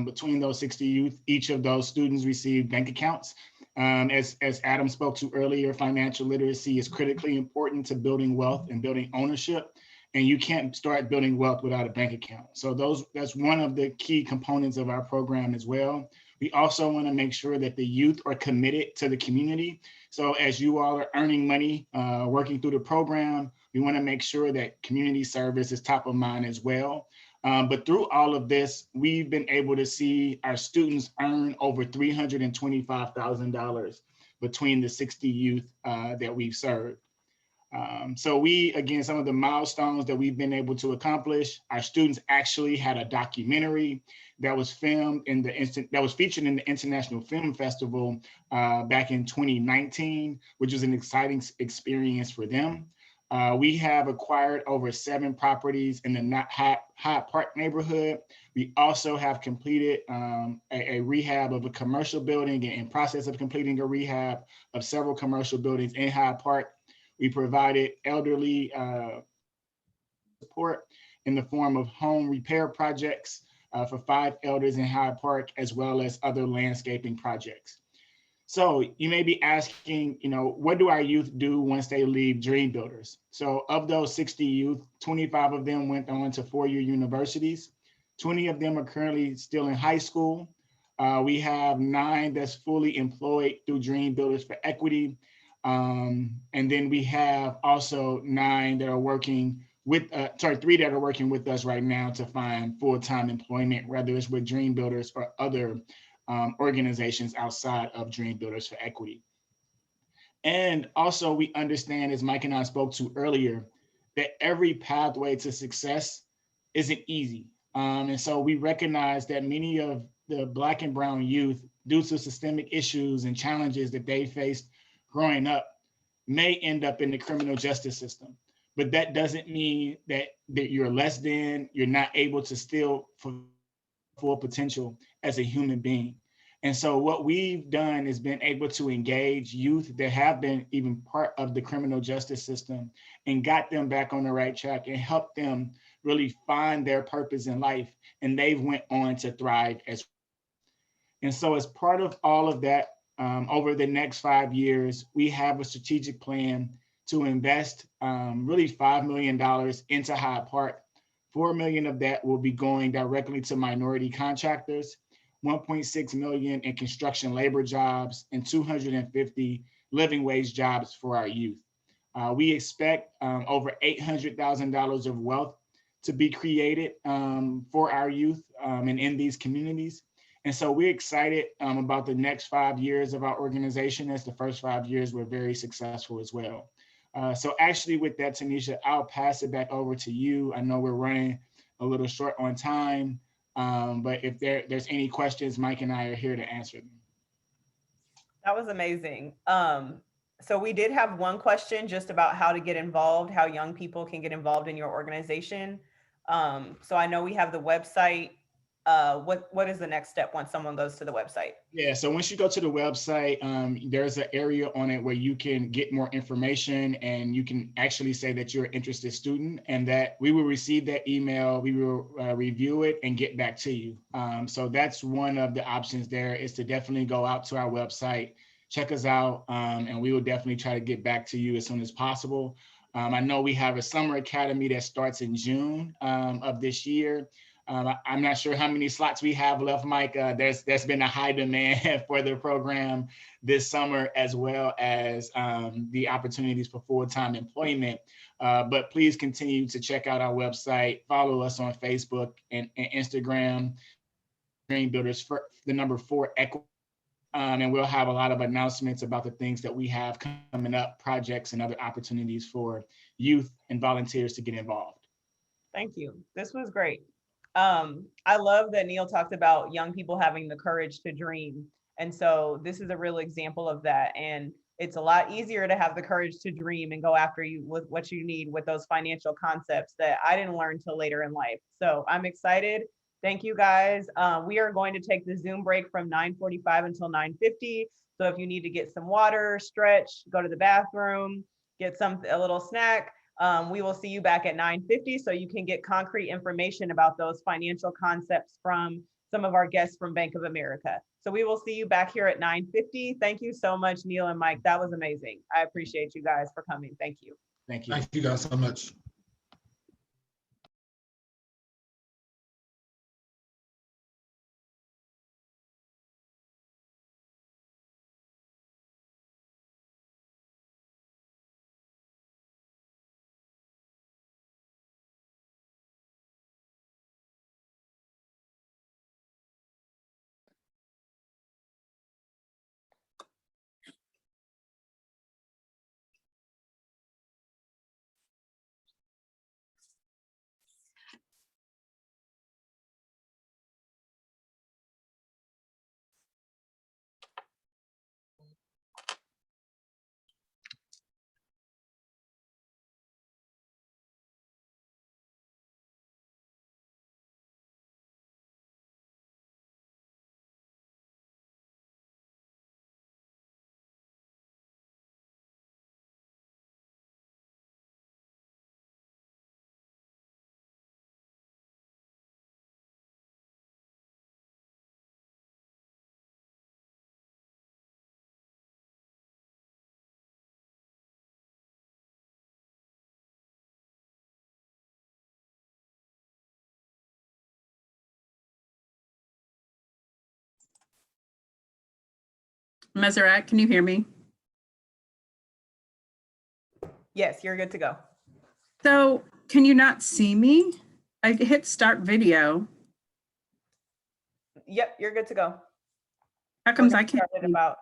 E: Between those 60 youth, each of those students received bank accounts. As Adam spoke to earlier, financial literacy is critically important to building wealth and building ownership. And you can't start building wealth without a bank account. So that's one of the key components of our program as well. We also want to make sure that the youth are committed to the community. So as you all are earning money, working through the program, we want to make sure that community service is top of mind as well. But through all of this, we've been able to see our students earn over $325,000 between the 60 youth that we've served. So again, some of the milestones that we've been able to accomplish, our students actually had a documentary that was filmed that was featured in the International Film Festival back in 2019, which was an exciting experience for them. We have acquired over 7 properties in the Hyde Park neighborhood. We also have completed a rehab of a commercial building and in process of completing a rehab of several commercial buildings in Hyde Park. We provided elderly support in the form of home repair projects for 5 elders in Hyde Park, as well as other landscaping projects. So you may be asking, what do our youth do once they leave Dreambuilders? So of those 60 youth, 25 of them went on to 4-year universities. 20 of them are currently still in high school. We have 9 that's fully employed through Dreambuilders for Equity. And then we have also 9 that are working with, 3 that are working with us right now to find full-time employment, whether it's with Dreambuilders or other organizations outside of Dreambuilders for Equity. And also we understand, as Mike and I spoke to earlier, that every pathway to success isn't easy. And so we recognize that many of the Black and brown youth, due to systemic issues and challenges that they faced growing up, may end up in the criminal justice system. But that doesn't mean that you're less than, you're not able to still fulfill full potential as a human being. And so what we've done is been able to engage youth that have been even part of the criminal justice system and got them back on the right track and helped them really find their purpose in life. And they've went on to thrive as well. And so as part of all of that, over the next 5 years, we have a strategic plan to invest really $5 million into Hyde Park. $4 million of that will be going directly to minority contractors, $1.6 million in construction labor jobs, and 250 living wage jobs for our youth. We expect over $800,000 of wealth to be created for our youth and in these communities. And so we're excited about the next 5 years of our organization, as the first 5 years were very successful as well. So actually with that, Tanisha, I'll pass it back over to you. I know we're running a little short on time, but if there's any questions, Mike and I are here to answer them.
A: That was amazing. So we did have one question just about how to get involved, how young people can get involved in your organization. So I know we have the website. What is the next step once someone goes to the website?
E: Yeah, so once you go to the website, there's an area on it where you can get more information, and you can actually say that you're an interested student, and that we will receive that email, we will review it and get back to you. So that's one of the options there, is to definitely go out to our website, check us out, and we will definitely try to get back to you as soon as possible. I know we have a summer academy that starts in June of this year. I'm not sure how many slots we have left, Mike. There's been a high demand for the program this summer, as well as the opportunities for full-time employment. But please continue to check out our website, follow us on Facebook and Instagram, Dreambuilders for the number 4 Equity. And we'll have a lot of announcements about the things that we have coming up, projects and other opportunities for youth and volunteers to get involved.
A: Thank you. This was great. I love that Neil talked about young people having the courage to dream. And so this is a real example of that. And it's a lot easier to have the courage to dream and go after you with what you need with those financial concepts that I didn't learn till later in life. So I'm excited. Thank you guys. We are going to take the Zoom break from 9:45 until 9:50. So if you need to get some water, stretch, go to the bathroom, get a little snack, we will see you back at 9:50 so you can get concrete information about those financial concepts from some of our guests from Bank of America. So we will see you back here at 9:50. Thank you so much, Neil and Mike. That was amazing. I appreciate you guys for coming. Thank you.
E: Thank you.
N: Thank you guys so much.
O: Meseret, can you hear me?
A: Yes, you're good to go.
O: So can you not see me? I hit start video.
A: Yep, you're good to go.
O: How comes I can't?
A: About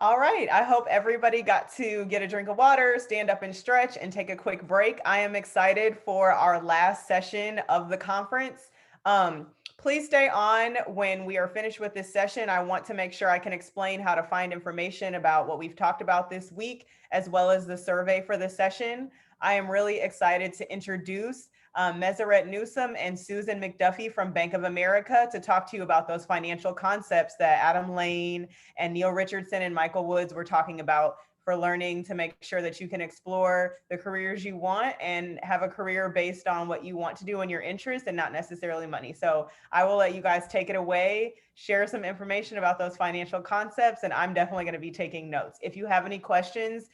A: All right. I hope everybody got to get a drink of water, stand up and stretch, and take a quick break. I am excited for our last session of the conference. Please stay on when we are finished with this session. I want to make sure I can explain how to find information about what we've talked about this week, as well as the survey for the session. I am really excited to introduce Meseret Newsom and Susan McDuffie from Bank of America to talk to you about those financial concepts that Adam Lane and Neil Richardson and Michael Woods were talking about for learning to make sure that you can explore the careers you want and have a career based on what you want to do and your interests and not necessarily money. So I will let you guys take it away, share some information about those financial concepts, and I'm definitely going to be taking notes. If you have any questions,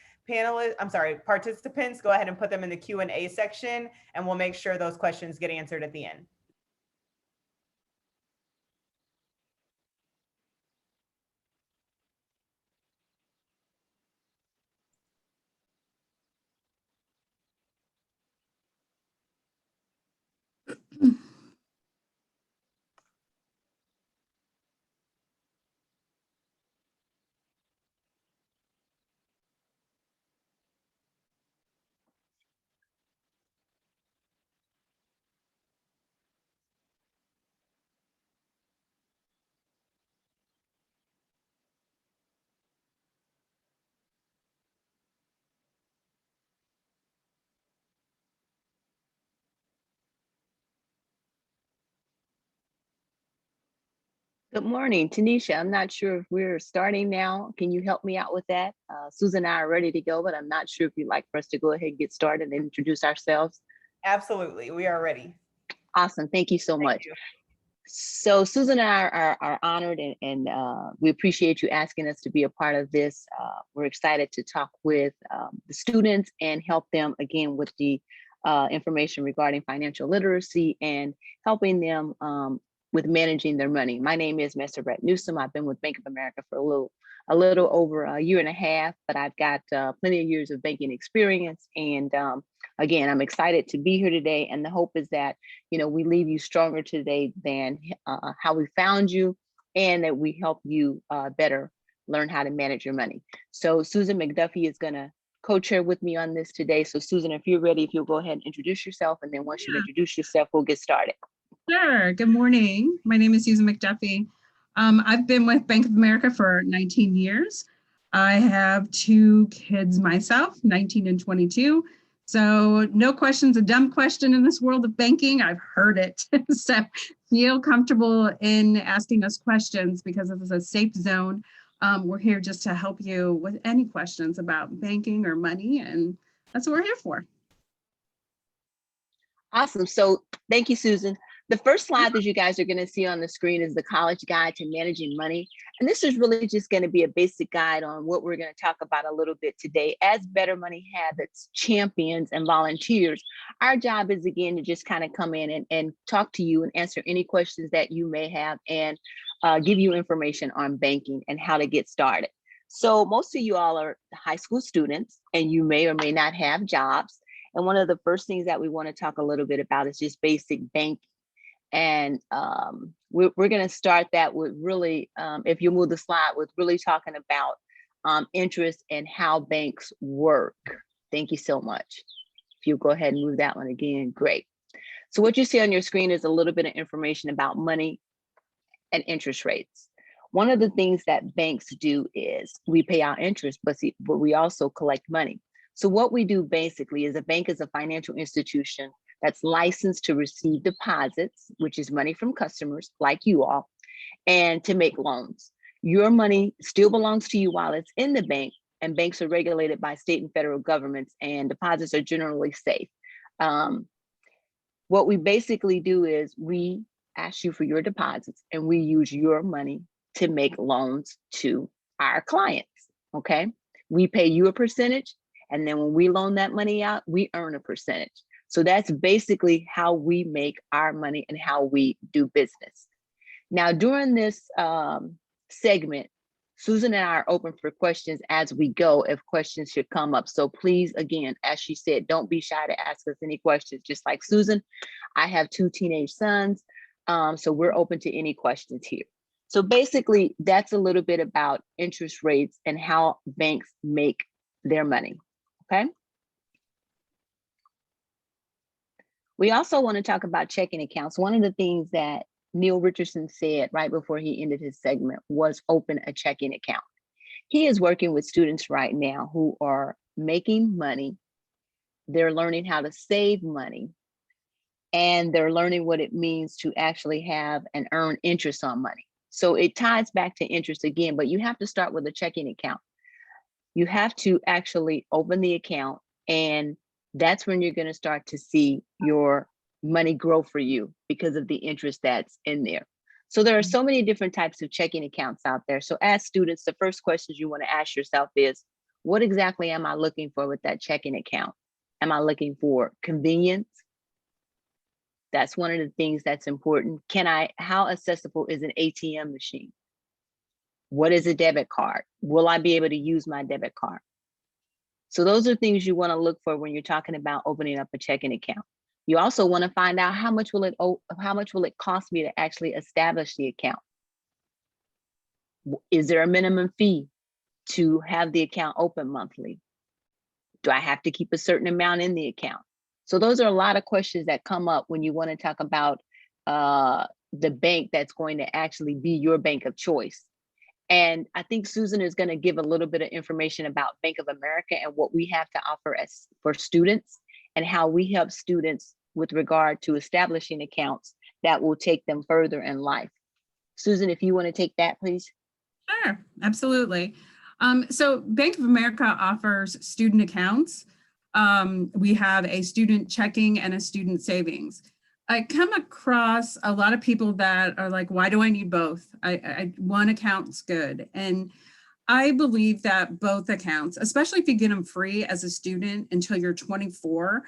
A: participants, go ahead and put them in the Q&A section and we'll make sure those questions get answered at the end.
P: Good morning, Tanisha. I'm not sure if we're starting now. Can you help me out with that? Susan and I are ready to go, but I'm not sure if you'd like for us to go ahead and get started and introduce ourselves.
A: Absolutely, we are ready.
P: Awesome, thank you so much. So Susan and I are honored and we appreciate you asking us to be a part of this. We're excited to talk with the students and help them again with the information regarding financial literacy and helping them with managing their money. My name is Meseret Newsom. I've been with Bank of America for a little over a year and a half, but I've got plenty of years of banking experience. And again, I'm excited to be here today. And the hope is that, we leave you stronger today than how we found you, and that we help you better learn how to manage your money. So Susan McDuffie is gonna co-chair with me on this today. So Susan, if you're ready, if you'll go ahead and introduce yourself, and then once you introduce yourself, we'll get started.
O: Sure. Good morning. My name is Susan McDuffie. I've been with Bank of America for 19 years. I have 2 kids myself, 19 and 22. So no question's a dumb question in this world of banking. I've heard it. So feel comfortable in asking us questions because this is a safe zone. We're here just to help you with any questions about banking or money, and that's what we're here for.
P: Awesome. So thank you, Susan. The first slide that you guys are going to see on the screen is the College Guide to Managing Money. And this is really just going to be a basic guide on what we're going to talk about a little bit today. As Better Money Habits champions and volunteers, our job is again to just kind of come in and talk to you and answer any questions that you may have and give you information on banking and how to get started. So most of you all are high school students and you may or may not have jobs. And one of the first things that we want to talk a little bit about is just basic banking. And we're going to start that with really, if you move the slide, with really talking about interest and how banks work. Thank you so much. If you go ahead and move that one again, great. So what you see on your screen is a little bit of information about money and interest rates. One of the things that banks do is we pay our interest, but we also collect money. So what we do basically is a bank is a financial institution that's licensed to receive deposits, which is money from customers like you all, and to make loans. Your money still belongs to you while it's in the bank, and banks are regulated by state and federal governments, and deposits are generally safe. What we basically do is we ask you for your deposits, and we use your money to make loans to our clients, okay? We pay you a percentage, and then when we loan that money out, we earn a percentage. So that's basically how we make our money and how we do business. Now, during this segment, Susan and I are open for questions as we go if questions should come up. So please, again, as she said, don't be shy to ask us any questions. Just like Susan, I have 2 teenage sons, so we're open to any questions here. So basically, that's a little bit about interest rates and how banks make their money, okay? We also want to talk about checking accounts. One of the things that Neil Richardson said right before he ended his segment was open a checking account. He is working with students right now who are making money. They're learning how to save money, and they're learning what it means to actually have and earn interest on money. So it ties back to interest again, but you have to start with a checking account. You have to actually open the account, and that's when you're going to start to see your money grow for you because of the interest that's in there. So there are so many different types of checking accounts out there. So as students, the first questions you want to ask yourself is, what exactly am I looking for with that checking account? Am I looking for convenience? That's one of the things that's important. How accessible is an ATM machine? What is a debit card? Will I be able to use my debit card? So those are things you want to look for when you're talking about opening up a checking account. You also want to find out how much will it cost me to actually establish the account? Is there a minimum fee to have the account open monthly? Do I have to keep a certain amount in the account? So those are a lot of questions that come up when you want to talk about the bank that's going to actually be your bank of choice. And I think Susan is going to give a little bit of information about Bank of America and what we have to offer for students and how we help students with regard to establishing accounts that will take them further in life. Susan, if you want to take that, please.
O: Sure, absolutely. So Bank of America offers student accounts. We have a student checking and a student savings. I come across a lot of people that are like, why do I need both? One account's good. And I believe that both accounts, especially if you get them free as a student until you're 24,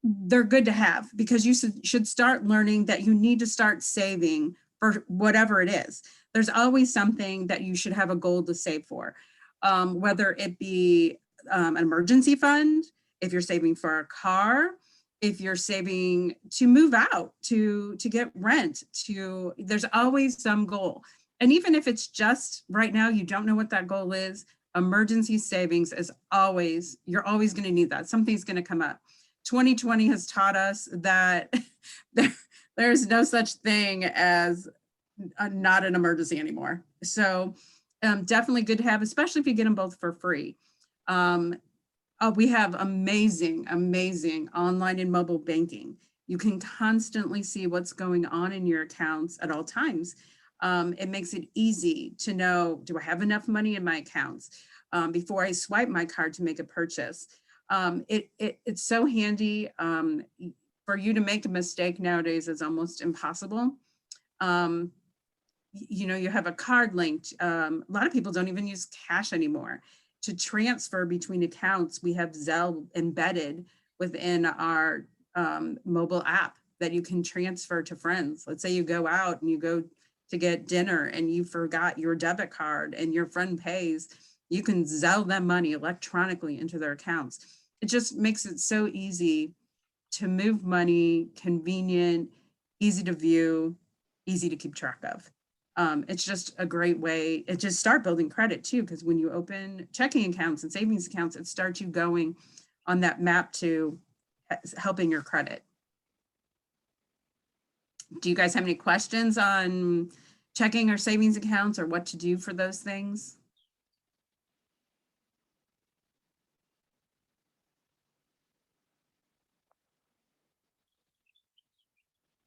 O: they're good to have, because you should start learning that you need to start saving for whatever it is. There's always something that you should have a goal to save for, whether it be an emergency fund, if you're saving for a car, if you're saving to move out, to get rent, there's always some goal. And even if it's just right now, you don't know what that goal is, emergency savings is always, you're always going to need that. Something's going to come up. 2020 has taught us that there's no such thing as not an emergency anymore. So definitely good to have, especially if you get them both for free. We have amazing online and mobile banking. You can constantly see what's going on in your accounts at all times. It makes it easy to know, do I have enough money in my accounts before I swipe my card to make a purchase? It's so handy. For you to make a mistake nowadays is almost impossible. You have a card linked. A lot of people don't even use cash anymore. To transfer between accounts, we have Zelle embedded within our mobile app that you can transfer to friends. Let's say you go out and you go to get dinner and you forgot your debit card and your friend pays, you can Zelle them money electronically into their accounts. It just makes it so easy to move money, convenient, easy to view, easy to keep track of. It's just a great way. It just start building credit too, because when you open checking accounts and savings accounts, it starts you going on that map to helping your credit. Do you guys have any questions on checking or savings accounts or what to do for those things?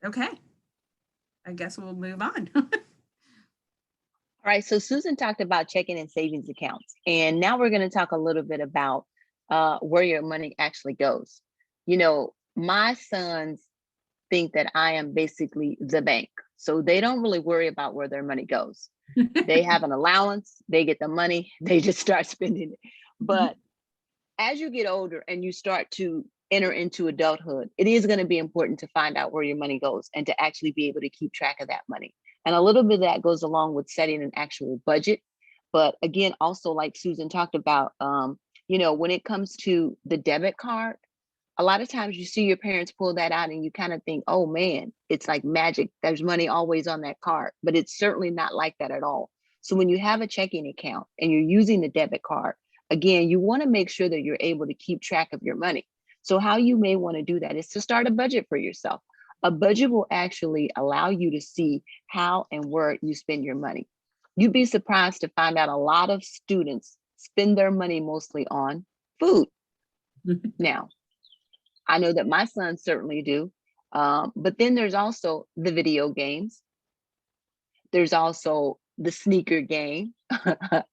O: Okay, I guess we'll move on.
P: All right, so Susan talked about checking and savings accounts, and now we're going to talk a little bit about where your money actually goes. My sons think that I am basically the bank, so they don't really worry about where their money goes. They have an allowance, they get the money, they just start spending it. But as you get older and you start to enter into adulthood, it is going to be important to find out where your money goes and to actually be able to keep track of that money. And a little bit of that goes along with setting an actual budget. But again, also like Susan talked about, when it comes to the debit card, A lot of times you see your parents pull that out and you kind of think, oh man, it's like magic. There's money always on that card, but it's certainly not like that at all. So when you have a checking account and you're using the debit card, again, you want to make sure that you're able to keep track of your money. So how you may want to do that is to start a budget for yourself. A budget will actually allow you to see how and where you spend your money. You'd be surprised to find out a lot of students spend their money mostly on food. Now, I know that my sons certainly do, but then there's also the video games. There's also the sneaker game,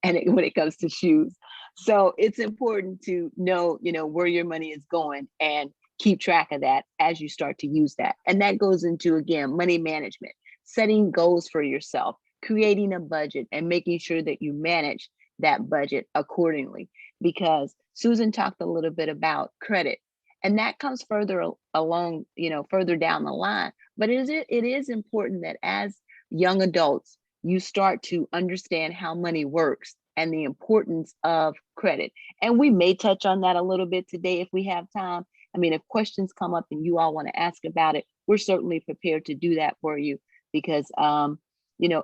P: and when it comes to shoes. So it's important to know, where your money is going and keep track of that as you start to use that. And that goes into, again, money management, setting goals for yourself, creating a budget, and making sure that you manage that budget accordingly. Because Susan talked a little bit about credit, and that comes further along, further down the line. But it is important that as young adults, you start to understand how money works and the importance of credit. And we may touch on that a little bit today if we have time. I mean, if questions come up and you all want to ask about it, we're certainly prepared to do that for you because,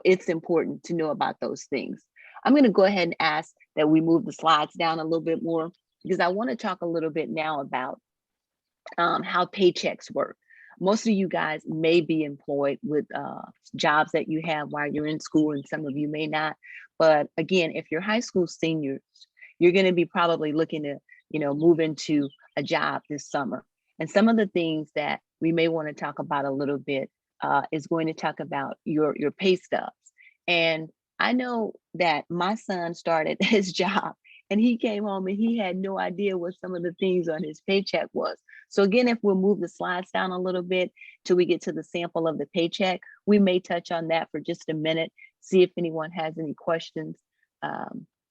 P: it's important to know about those things. I'm going to go ahead and ask that we move the slides down a little bit more because I want to talk a little bit now about how paychecks work. Most of you guys may be employed with jobs that you have while you're in school, and some of you may not. But again, if you're high school seniors, you're going to be probably looking to, move into a job this summer. And some of the things that we may want to talk about a little bit is going to talk about your pay stubs. And I know that my son started his job and he came home and he had no idea what some of the things on his paycheck was. So again, if we'll move the slides down a little bit till we get to the sample of the paycheck, we may touch on that for just a minute, see if anyone has any questions.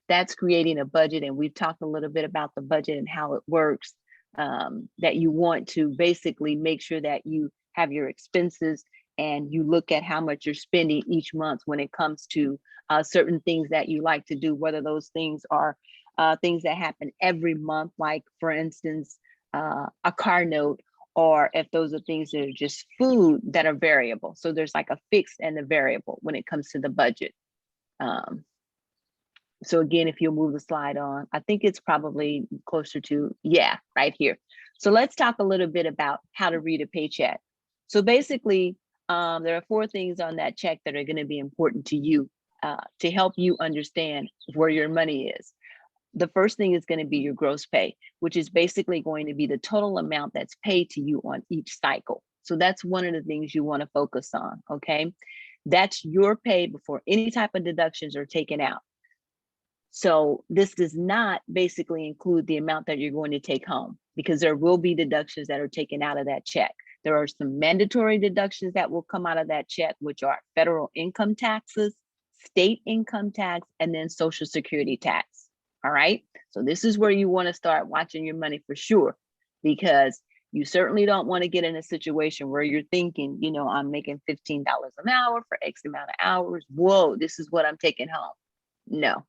P: That's creating a budget. And we've talked a little bit about the budget and how it works, that you want to basically make sure that you have your expenses and you look at how much you're spending each month when it comes to certain things that you like to do, whether those things are things that happen every month, like for instance, a car note, or if those are things that are just food that are variable. So there's like a fixed and a variable when it comes to the budget. So again, if you'll move the slide on, I think it's probably closer to, right here. So let's talk a little bit about how to read a paycheck. So basically, there are 4 things on that check that are going to be important to you to help you understand where your money is. The first thing is going to be your gross pay, which is basically going to be the total amount that's paid to you on each cycle. So that's one of the things you want to focus on, okay? That's your pay before any type of deductions are taken out. So this does not basically include the amount that you're going to take home, because there will be deductions that are taken out of that check. There are some mandatory deductions that will come out of that check, which are federal income taxes, state income tax, and then Social Security tax. All right. So this is where you want to start watching your money for sure, because you certainly don't want to get in a situation where you're thinking, I'm making $15 an hour for X amount of hours. Whoa, this is what I'm taking home. No.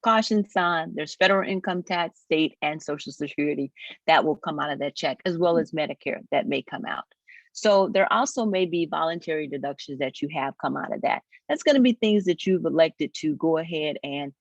P: Caution sign, there's federal income tax, state, and Social Security that will come out of that check, as well as Medicare that may come out. So there also may be voluntary deductions that you have come out of that. That's going to be things that you've elected to go ahead and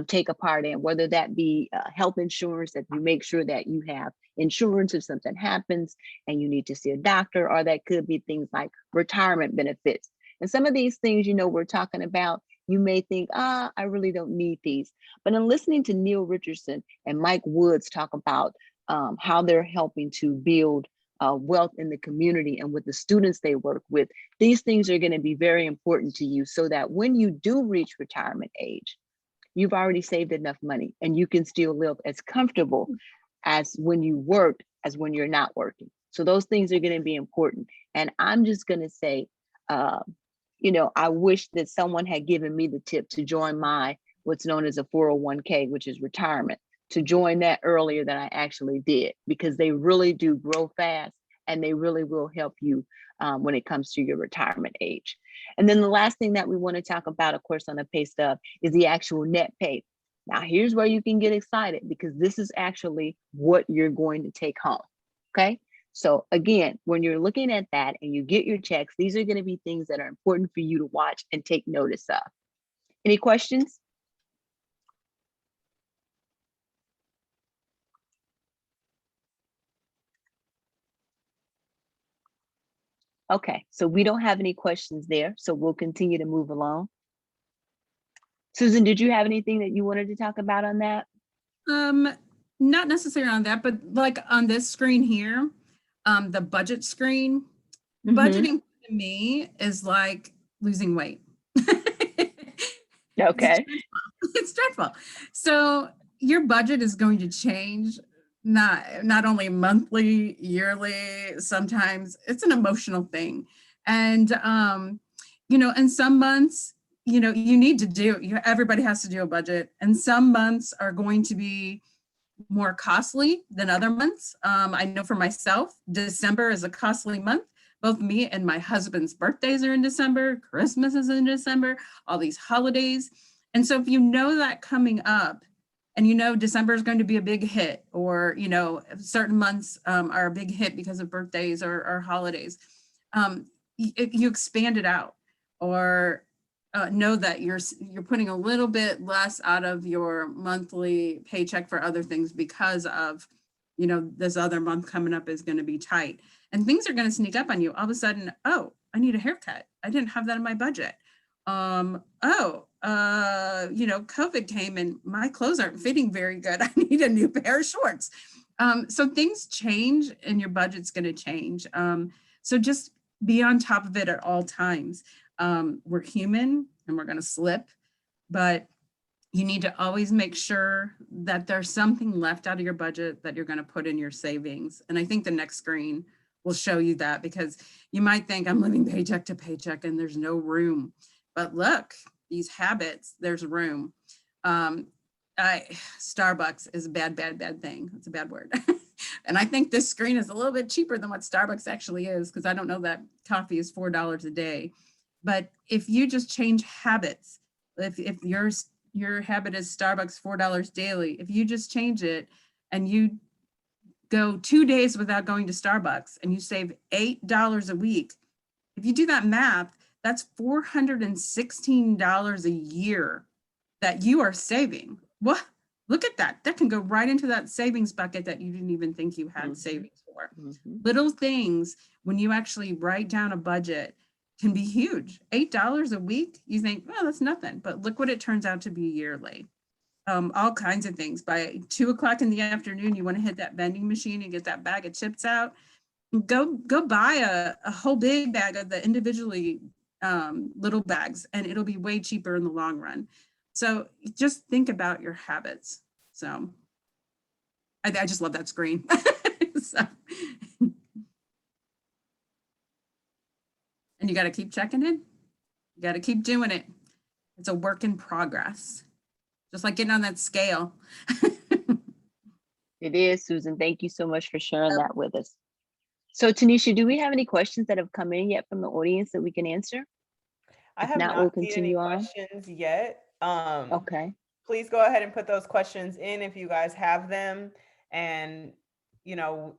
P: take a part in, whether that be health insurance, that you make sure that you have insurance if something happens and you need to see a doctor, or that could be things like retirement benefits. And some of these things, we're talking about, you may think, I really don't need these. But in listening to Neil Richardson and Mike Woods talk about how they're helping to build wealth in the community and with the students they work with, these things are going to be very important to you, so that when you do reach retirement age, you've already saved enough money and you can still live as comfortable as when you worked as when you're not working. So those things are going to be important. And I'm just going to say, I wish that someone had given me the tip to join my what's known as a 401k, which is retirement, to join that earlier than I actually did, because they really do grow fast and they really will help you when it comes to your retirement age. And then the last thing that we want to talk about, of course, on a pay stub is the actual net pay. Now, here's where you can get excited, because this is actually what you're going to take home. Okay. So again, when you're looking at that and you get your checks, these are going to be things that are important for you to watch and take notice of. Any questions? Okay, so we don't have any questions there, so we'll continue to move along. Susan, did you have anything that you wanted to talk about on that?
O: Not necessarily on that, but like on this screen here, the budget screen, budgeting to me is like losing weight.
P: Okay.
O: It's dreadful. So your budget is going to change, not only monthly, yearly, sometimes it's an emotional thing. And, you know, in some months, you know, you need to do, everybody has to do a budget, and some months are going to be more costly than other months. I know for myself, December is a costly month. Both me and my husband's birthdays are in December, Christmas is in December, all these holidays. And so if you know that coming up, and you know December is going to be a big hit, or you know certain months are a big hit because of birthdays or holidays, you expand it out, or know that you're putting a little bit less out of your monthly paycheck for other things because of, you know, this other month coming up is going to be tight, and things are going to sneak up on you. All of a sudden, oh, I need a haircut. I didn't have that in my budget. You know, COVID came and my clothes aren't fitting very good. I need a new pair of shorts. So things change and your budget's going to change. So just be on top of it at all times. We're human and we're going to slip, but you need to always make sure that there's something left out of your budget that you're going to put in your savings. And I think the next screen will show you that, because you might think I'm living paycheck to paycheck and there's no room. But look, these habits, there's room. Starbucks is a bad thing. It's a bad word. And I think this screen is a little bit cheaper than what Starbucks actually is, because I don't know that coffee is $4 a day. But if you just change habits, if your habit is Starbucks $4 daily, if you just change it and you go 2 days without going to Starbucks and you save $8 a week, if you do that math, that's $416 a year that you are saving. What? Look at that. That can go right into that savings bucket that you didn't even think you had savings for. Little things, when you actually write down a budget, can be huge. $8 a week, you think, well, that's nothing. But look what it turns out to be yearly. All kinds of things. By 2 o'clock in the afternoon, you want to hit that vending machine and get that bag of chips out. Go buy a whole big bag of the individually little bags, and it'll be way cheaper in the long run. So just think about your habits. So I just love that screen. So, and you got to keep checking in. You got to keep doing it. It's a work in progress, just like getting on that scale.
P: It is, Susan. Thank you so much for sharing that with us. So Tanisha, do we have any questions that have come in yet from the audience that we can answer?
A: I have not
P: we'll
A: seen any questions yet.
P: Okay.
A: Please go ahead and put those questions in if you guys have them. And, you know,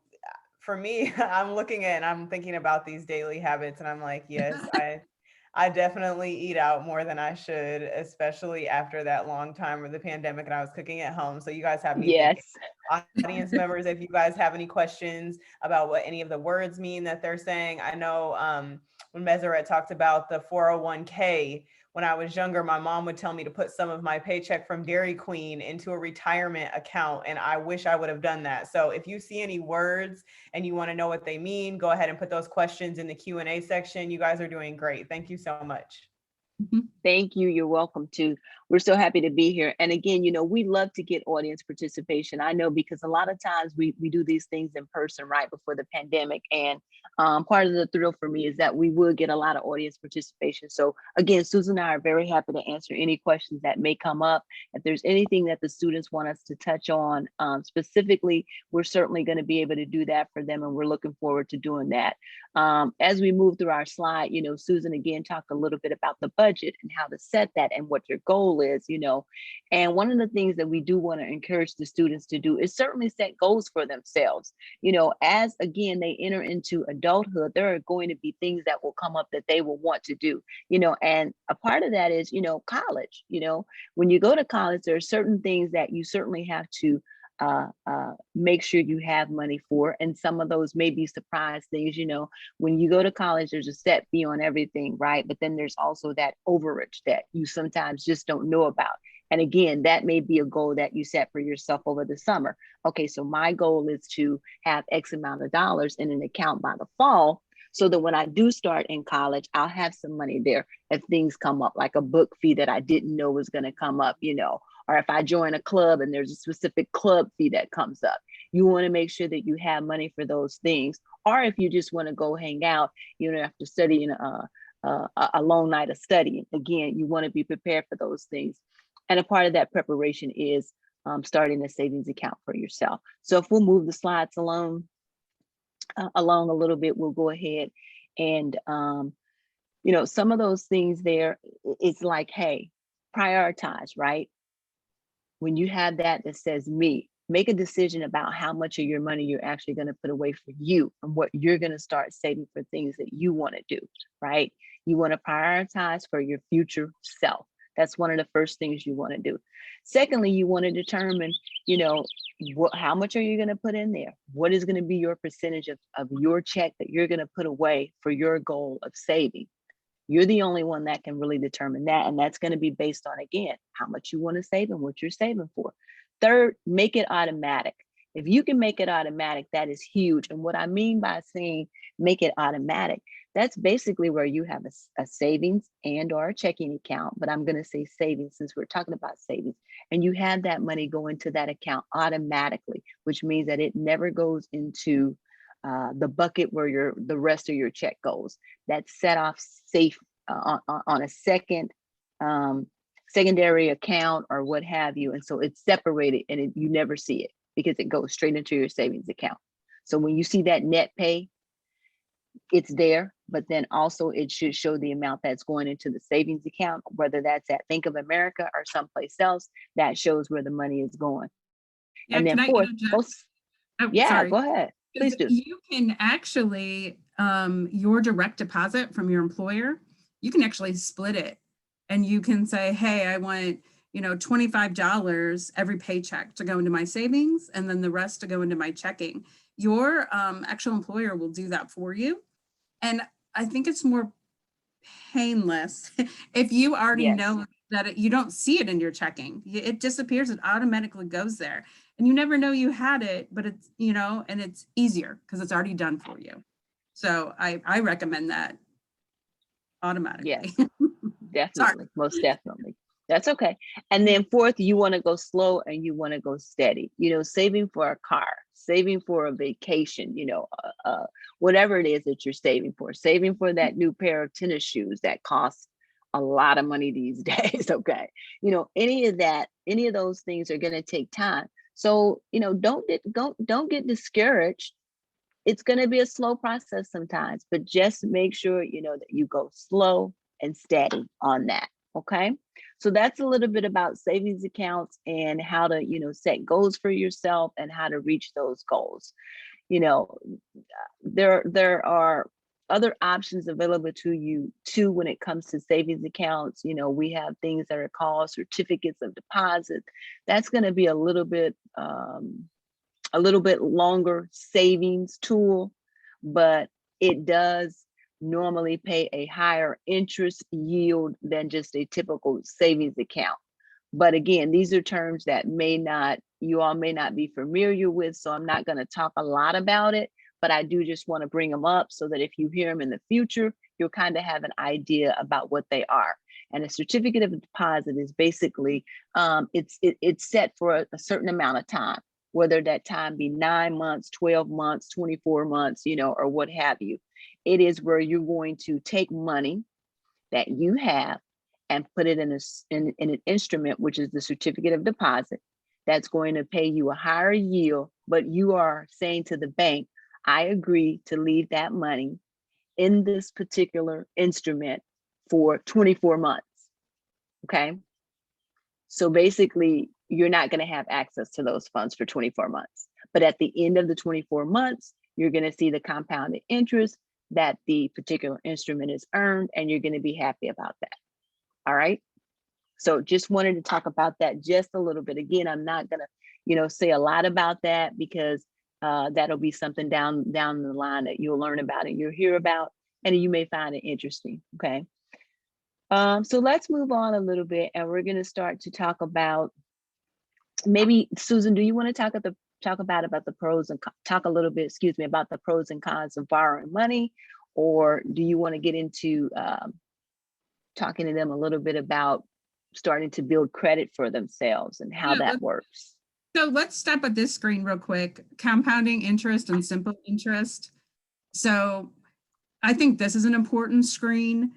A: for me, I'm thinking about these daily habits, and I'm like, yes, I definitely eat out more than I should, especially after that long time of the pandemic and I was cooking at home. So you guys have me thinking. Audience members, if you guys have any questions about what any of the words mean that they're saying. I know when Meseret talked about the 401k, when I was younger, my mom would tell me to put some of my paycheck from Dairy Queen into a retirement account, and I wish I would have done that. So if you see any words and you want to know what they mean, go ahead and put those questions in the Q&A section. You guys are doing great. Thank you so much.
P: Thank you. You're welcome to. We're so happy to be here. And again, you know, we love to get audience participation. I know, because a lot of times we do these things in person right before the pandemic. And part of the thrill for me is that we will get a lot of audience participation. So again, Susan and I are very happy to answer any questions that may come up. If there's anything that the students want us to touch on specifically, we're certainly going to be able to do that for them. And we're looking forward to doing that. As we move through our slide, you know, Susan again talked a little bit about the budget and how to set that and what your goal goal is, and one of the things that we do want to encourage the students to do is certainly set goals for themselves. As again, they enter into adulthood, there are going to be things that will come up that they will want to do, and a part of that is, college. When you go to college, there are certain things that you certainly have to make sure you have money for. And some of those may be surprise things. When you go to college, there's a set fee on everything, right? But then there's also that overage that you sometimes just don't know about. And again, that may be a goal that you set for yourself over the summer. Okay, so my goal is to have X amount of dollars in an account by the fall, so that when I do start in college, I'll have some money there if things come up, like a book fee that I didn't know was going to come up, or if I join a club and there's a specific club fee that comes up. You want to make sure that you have money for those things. Or if you just want to go hang out, after studying a long night of studying, again, you want to be prepared for those things. And a part of that preparation is starting a savings account for yourself. So if we'll move the slides along a little bit, we'll go ahead and, some of those things there, it's like, hey, prioritize, right? When you have that says me, make a decision about how much of your money you're actually going to put away for you and what you're going to start saving for things that you want to do, right? You want to prioritize for your future self. That's one of the first things you want to do. Secondly, you want to determine, how much are you going to put in there? What is going to be your percentage of your check that you're going to put away for your goal of saving? You're the only one that can really determine that. And that's going to be based on, again, how much you want to save and what you're saving for. Third, make it automatic. If you can make it automatic, that is huge. And what I mean by saying make it automatic, that's basically where you have a savings and or a checking account, but I'm going to say savings since we're talking about savings, and you have that money go into that account automatically, which means that it never goes into the bucket where the rest of your check goes. That's set off safe on a secondary account or what have you. And so it's separated and you never see it because it goes straight into your savings account. So when you see that net pay, it's there, but then also it should show the amount that's going into the savings account, whether that's at Bank of America or someplace else. That shows where the money is going.
O: Yeah,
P: and then fourth, go ahead. Please do.
O: You can actually, your direct deposit from your employer, you can actually split it. And you can say, hey, I want, $25 every paycheck to go into my savings and then the rest to go into my checking. Your actual employer will do that for you. And I think it's more painless if you already know that you don't see it in your checking. It disappears, it automatically goes there. And you never know you had it, but it's, and it's easier because it's already done for you. So I recommend that automatically.
P: Yes, definitely, most definitely. That's okay. And then fourth, you want to go slow and you want to go steady, saving for a car, saving for a vacation, whatever it is that you're saving for that new pair of tennis shoes that costs a lot of money these days. Okay. Any of those things are going to take time. So, don't get discouraged. It's going to be a slow process sometimes, but just make sure, that you go slow and steady on that. Okay. So that's a little bit about savings accounts and how to, set goals for yourself and how to reach those goals. There are other options available to you too when it comes to savings accounts. We have things that are called certificates of deposit. That's going to be a little bit longer savings tool, but it does normally pay a higher interest yield than just a typical savings account. But again, these are terms that you all may not be familiar with, so I'm not going to talk a lot about it, but I do just want to bring them up so that if you hear them in the future, you'll kind of have an idea about what they are. And a certificate of deposit is basically, it's set for a certain amount of time, whether that time be 9 months, 12 months, 24 months, or what have you. It is where you're going to take money that you have and put it in an instrument, which is the certificate of deposit, that's going to pay you a higher yield, but you are saying to the bank, I agree to leave that money in this particular instrument for 24 months. Okay. So basically, you're not going to have access to those funds for 24 months. But at the end of the 24 months, you're going to see the compounded interest that the particular instrument is earned, and you're going to be happy about that. All right. So just wanted to talk about that just a little bit. Again, I'm not going to, say a lot about that, because that'll be something down the line that you'll learn about and you'll hear about, and you may find it interesting. Okay. So let's move on a little bit, and we're going to start to talk about, maybe Susan, do you want to talk about the pros and talk a little bit, about the pros and cons of borrowing money, or do you want to get into talking to them a little bit about starting to build credit for themselves and how that works?
O: So let's stop at this screen real quick. Compounding interest and simple interest. So I think this is an important screen.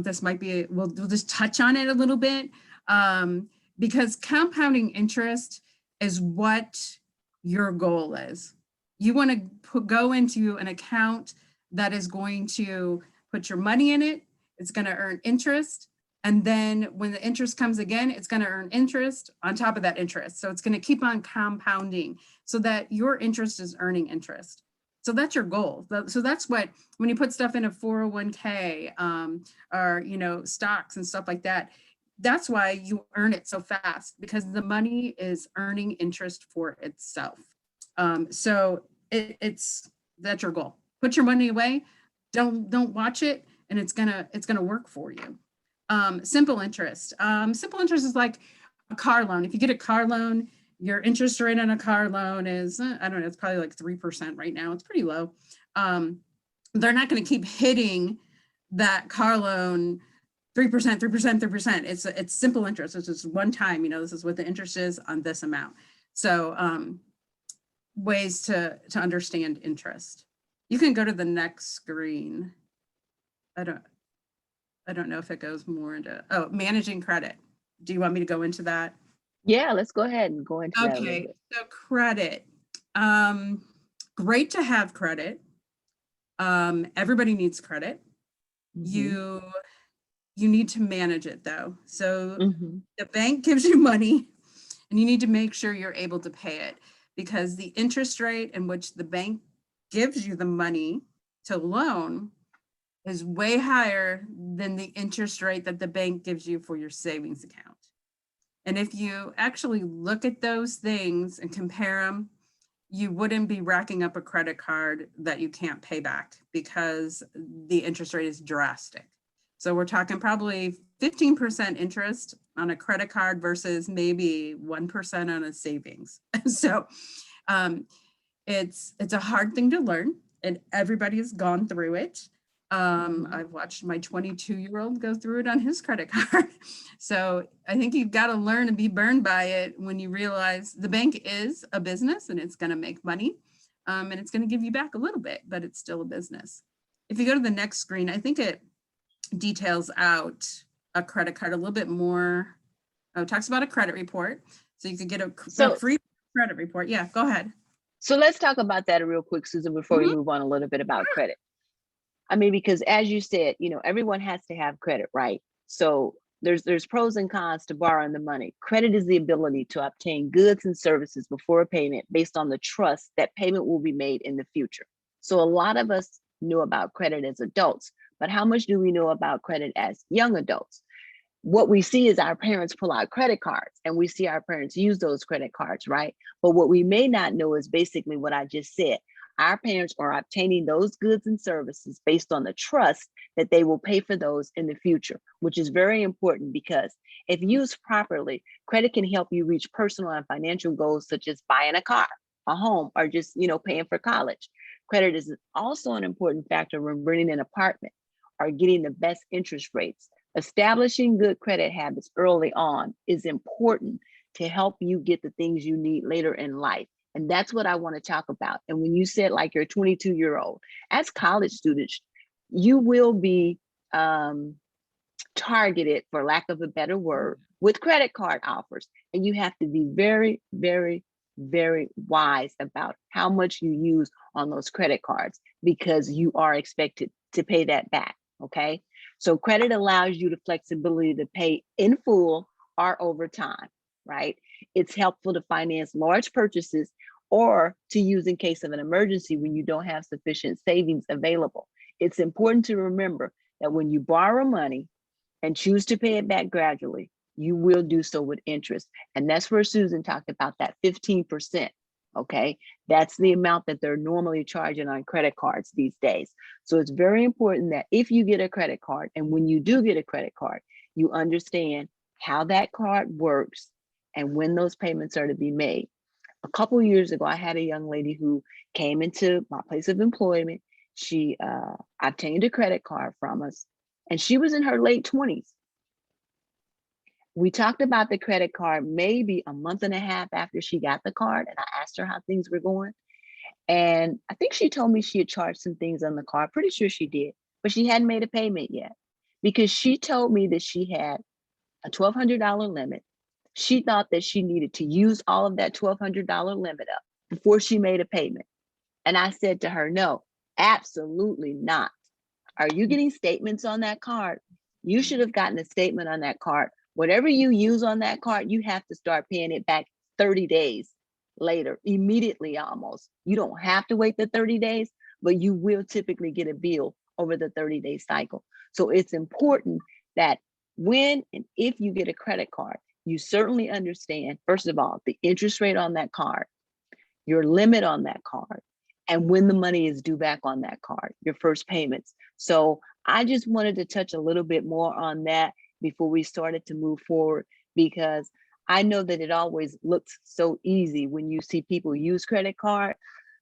O: This might be, we'll just touch on it a little bit, because compounding interest is what your goal is. You want to go into an account that is going to put your money in it. It's going to earn interest. And then when the interest comes again, it's going to earn interest on top of that interest. So it's going to keep on compounding so that your interest is earning interest. So that's your goal. So that's what, when you put stuff in a 401k or, stocks and stuff like that, that's why you earn it so fast, because the money is earning interest for itself. So that's your goal. Put your money away. Don't watch it, and it's gonna work for you. Simple interest. Simple interest is like a car loan. If you get a car loan, your interest rate on a car loan is, I don't know, it's probably like 3% right now. It's pretty low. They're not going to keep hitting that car loan 3%, 3%, 3%. It's simple interest. It's just one time, this is what the interest is on this amount. So ways to understand interest. You can go to the next screen. I don't know if it goes more into, managing credit. Do you want me to go into that?
P: Yeah, let's go ahead and go into that a little bit.
O: So credit. Great to have credit. Everybody needs credit. Mm-hmm. You need to manage it though. So the bank gives you money, and you need to make sure you're able to pay it, because the interest rate in which the bank gives you the money to loan is way higher than the interest rate that the bank gives you for your savings account. And if you actually look at those things and compare them, you wouldn't be racking up a credit card that you can't pay back, because the interest rate is drastic. So we're talking probably 15% interest on a credit card versus maybe 1% on a savings. So it's a hard thing to learn, and everybody has gone through it. I've watched my 22-year-old go through it on his credit card. So I think you've got to learn to be burned by it when you realize the bank is a business, and it's going to make money, and it's going to give you back a little bit, but it's still a business. If you go to the next screen, I think it details out a credit card a little bit more. It talks about a credit report. So you could get a free credit report. Yeah, go ahead.
P: So let's talk about that real quick, Susan, before we move on a little bit about credit. I mean, because as you said, everyone has to have credit, right? So there's pros and cons to borrowing the money. Credit is the ability to obtain goods and services before a payment based on the trust that payment will be made in the future. So a lot of us know about credit as adults, but how much do we know about credit as young adults? What we see is our parents pull out credit cards, and we see our parents use those credit cards, right? But what we may not know is basically what I just said. Our parents are obtaining those goods and services based on the trust that they will pay for those in the future, which is very important, because if used properly, credit can help you reach personal and financial goals such as buying a car, a home, or just, paying for college. Credit is also an important factor when renting an apartment or getting the best interest rates. Establishing good credit habits early on is important to help you get the things you need later in life. And that's what I want to talk about. And when you said like you're 22-year-old, as college students, you will be targeted, for lack of a better word, with credit card offers. And you have to be very, very, very wise about how much you use on those credit cards, because you are expected to pay that back. Okay. So credit allows you the flexibility to pay in full or over time, right? It's helpful to finance large purchases or to use in case of an emergency when you don't have sufficient savings available. It's important to remember that when you borrow money and choose to pay it back gradually, you will do so with interest. And that's where Susan talked about that 15%. Okay, that's the amount that they're normally charging on credit cards these days. So it's very important that if you get a credit card, and when you do get a credit card, you understand how that card works and when those payments are to be made. A couple of years ago, I had a young lady who came into my place of employment. She obtained a credit card from us, and she was in her late 20s. We talked about the credit card maybe a month and a half after she got the card, and I asked her how things were going. And I think she told me she had charged some things on the card. Pretty sure she did, but she hadn't made a payment yet because she told me that she had a $1,200 limit. She thought that she needed to use all of that $1,200 limit up before she made a payment. And I said to her, no, absolutely not. Are you getting statements on that card? You should have gotten a statement on that card. Whatever you use on that card, you have to start paying it back 30 days later, immediately almost. You don't have to wait the 30 days, but you will typically get a bill over the 30-day cycle. So it's important that when and if you get a credit card, you certainly understand, first of all, the interest rate on that card, your limit on that card, and when the money is due back on that card, your first payments. So I just wanted to touch a little bit more on that before we started to move forward, because I know that it always looks so easy when you see people use credit card,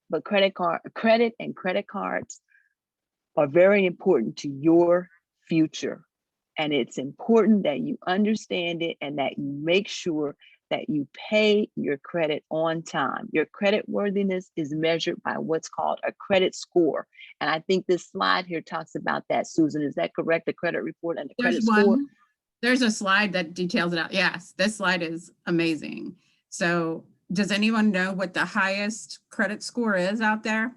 P: but credit and credit cards are very important to your future. And it's important that you understand it and that you make sure that you pay your credit on time. Your credit worthiness is measured by what's called a credit score. And I think this slide here talks about that, Susan. Is that correct? The credit report and the credit score?
O: There's a slide that details it out. Yes, this slide is amazing. So does anyone know what the highest credit score is out there?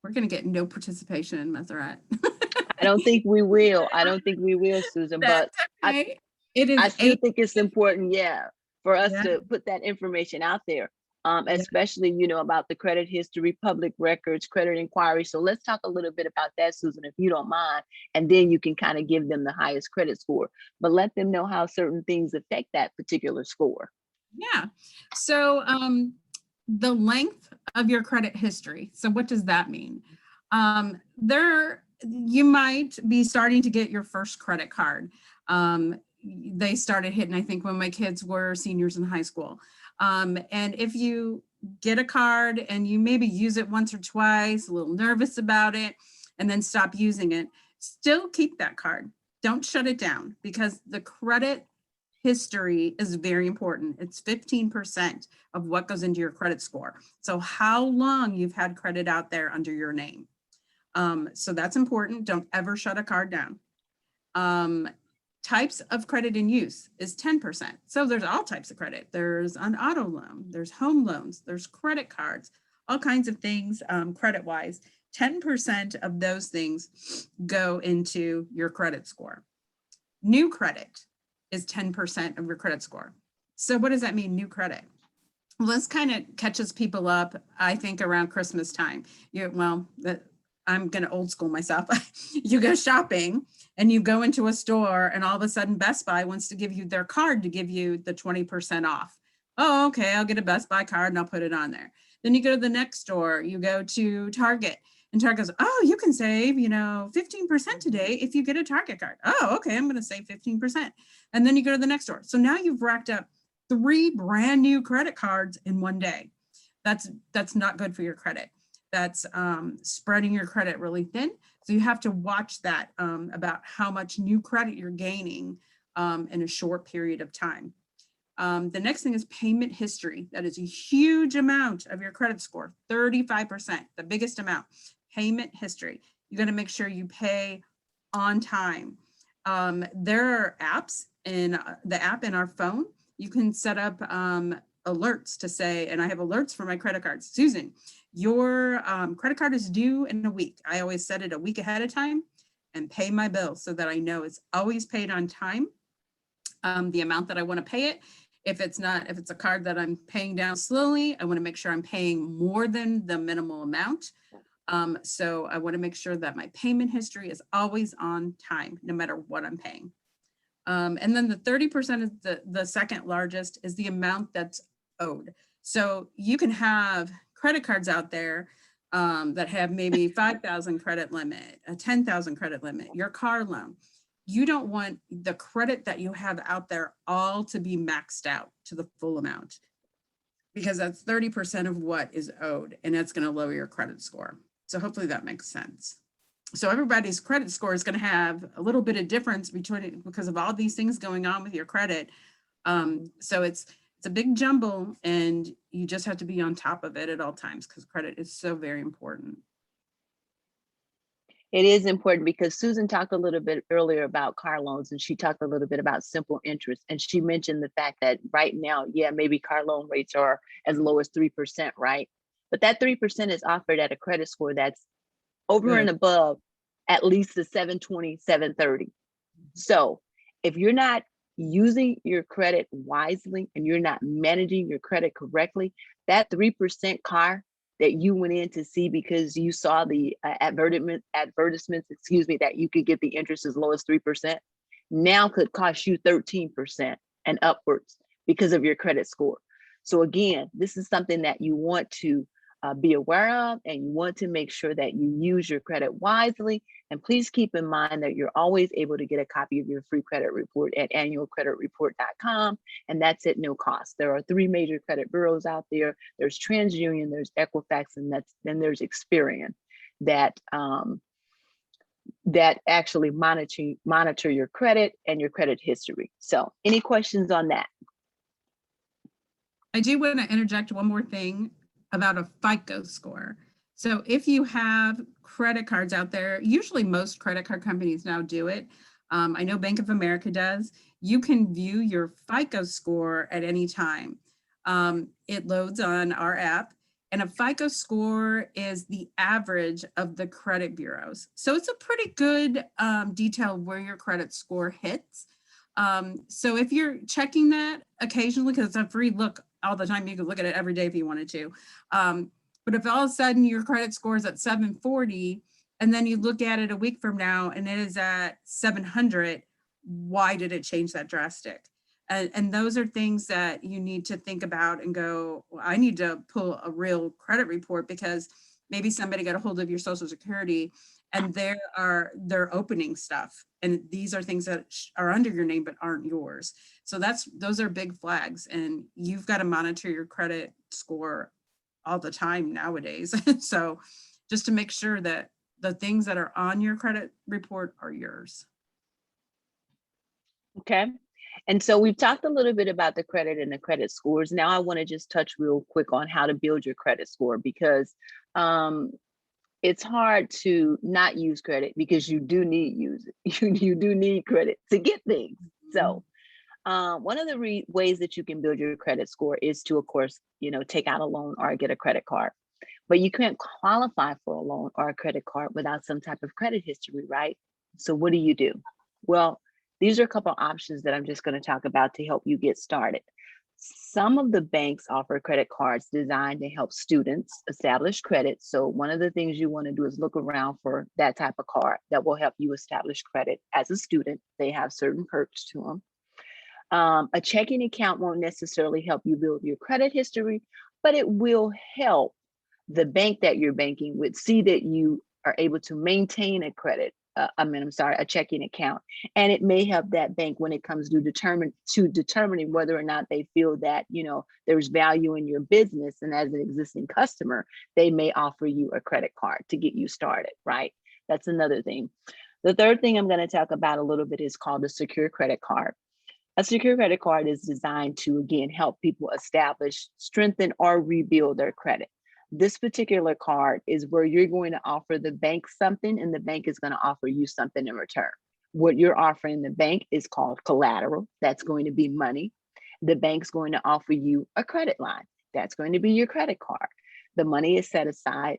O: We're going to get no participation in Meseret.
P: I don't think we will. I don't think we will, Susan, but
O: okay.
P: I still think it's important, for us to put that information out there, especially, about the credit history, public records, credit inquiry. So let's talk a little bit about that, Susan, if you don't mind, and then you can kind of give them the highest credit score, but let them know how certain things affect that particular score.
O: Yeah. So the length of your credit history. So what does that mean? You might be starting to get your first credit card. They started hitting, I think, when my kids were seniors in high school. And if you get a card and you maybe use it once or twice, a little nervous about it, and then stop using it, still keep that card. Don't shut it down, because the credit history is very important. It's 15% of what goes into your credit score. So how long you've had credit out there under your name. So that's important. Don't ever shut a card down. Types of credit in use is 10%. So there's all types of credit. There's an auto loan, there's home loans, there's credit cards, all kinds of things credit-wise. 10% of those things go into your credit score. New credit is 10% of your credit score. So what does that mean, new credit? Well, this kind of catches people up, I think, around Christmas time. I'm going to old school myself. You go shopping and you go into a store and all of a sudden Best Buy wants to give you their card to give you the 20% off. Oh, okay, I'll get a Best Buy card and I'll put it on there. Then you go to the next store, you go to Target, and Target goes, oh, you can save, 15% today if you get a Target card. Oh, okay, I'm going to save 15%. And then you go to the next store. So now you've racked up 3 brand new credit cards in one day. That's not good for your credit. That's spreading your credit really thin. So you have to watch that about how much new credit you're gaining in a short period of time. The next thing is payment history. That is a huge amount of your credit score, 35%, the biggest amount. Payment history. You got to make sure you pay on time. There are apps in the app in our phone. You can set up alerts to say, and I have alerts for my credit cards. Susan, your credit card is due in a week. I always set it a week ahead of time. and pay my bills so that I know it's always paid on time, the amount that I want to pay it. If it's a card that I'm paying down slowly, I want to make sure I'm paying more than the minimal amount. So I want to make sure that my payment history is always on time, no matter what I'm paying. And then the 30% is the second largest is the amount that's owed. So you can have credit cards out there that have maybe 5,000 credit limit, a 10,000 credit limit, your car loan. You don't want the credit that you have out there all to be maxed out to the full amount, because that's 30% of what is owed, and that's going to lower your credit score. So hopefully that makes sense. So everybody's credit score is going to have a little bit of difference between it because of all these things going on with your credit. So it's a big jumble, and you just have to be on top of it at all times because credit is so very important.
P: It is important because Susan talked a little bit earlier about car loans, and she talked a little bit about simple interest. And she mentioned the fact that right now, yeah, maybe car loan rates are as low as 3%, right? But that 3% is offered at a credit score that's over and above at least the 720, 730. So if you're not using your credit wisely and you're not managing your credit correctly, that 3% car that you went in to see because you saw the advertisements, that you could get the interest as low as 3%, now could cost you 13% and upwards because of your credit score. So again, this is something that you want to be aware of, and you want to make sure that you use your credit wisely. And please keep in mind that you're always able to get a copy of your free credit report at annualcreditreport.com, and that's at no cost. There are 3 major credit bureaus out there. There's TransUnion, there's Equifax, and then there's Experian that actually monitor your credit and your credit history. So any questions on that?
O: I do want to interject one more thing about a FICO score. So if you have credit cards out there, usually most credit card companies now do it. I know Bank of America does. You can view your FICO score at any time. It loads on our app, and a FICO score is the average of the credit bureaus. So it's a pretty good detail where your credit score hits. So if you're checking that occasionally, because it's a free look all the time, you can look at it every day if you wanted to. But if all of a sudden your credit score is at 740, and then you look at it a week from now and it is at 700, why did it change that drastic? And those are things that you need to think about and go, well, I need to pull a real credit report, because maybe somebody got a hold of your Social Security and they're opening stuff, and these are things that are under your name but aren't yours. So those are big flags, and you've got to monitor your credit score all the time nowadays. So just to make sure that the things that are on your credit report are yours.
P: Okay. And so we've talked a little bit about the credit and the credit scores. Now I want to just touch real quick on how to build your credit score, because it's hard to not use credit, because you do need you do need credit to get things. So one of the ways that you can build your credit score is to, of course, take out a loan or get a credit card. But you can't qualify for a loan or a credit card without some type of credit history, right? So what do? Well, these are a couple of options that I'm just going to talk about to help you get started. Some of the banks offer credit cards designed to help students establish credit. So one of the things you want to do is look around for that type of card that will help you establish credit as a student. They have certain perks to them. A checking account won't necessarily help you build your credit history, but it will help the bank that you're banking with see that you are able to maintain a checking account. And it may help that bank when it comes to determining whether or not they feel that, there's value in your business. And as an existing customer, they may offer you a credit card to get you started, right? That's another thing. The third thing I'm going to talk about a little bit is called a secure credit card. A secure credit card is designed to, again, help people establish, strengthen, or rebuild their credit. This particular card is where you're going to offer the bank something, and the bank is going to offer you something in return. What you're offering the bank is called collateral. That's going to be money. The bank's going to offer you a credit line. That's going to be your credit card. The money is set aside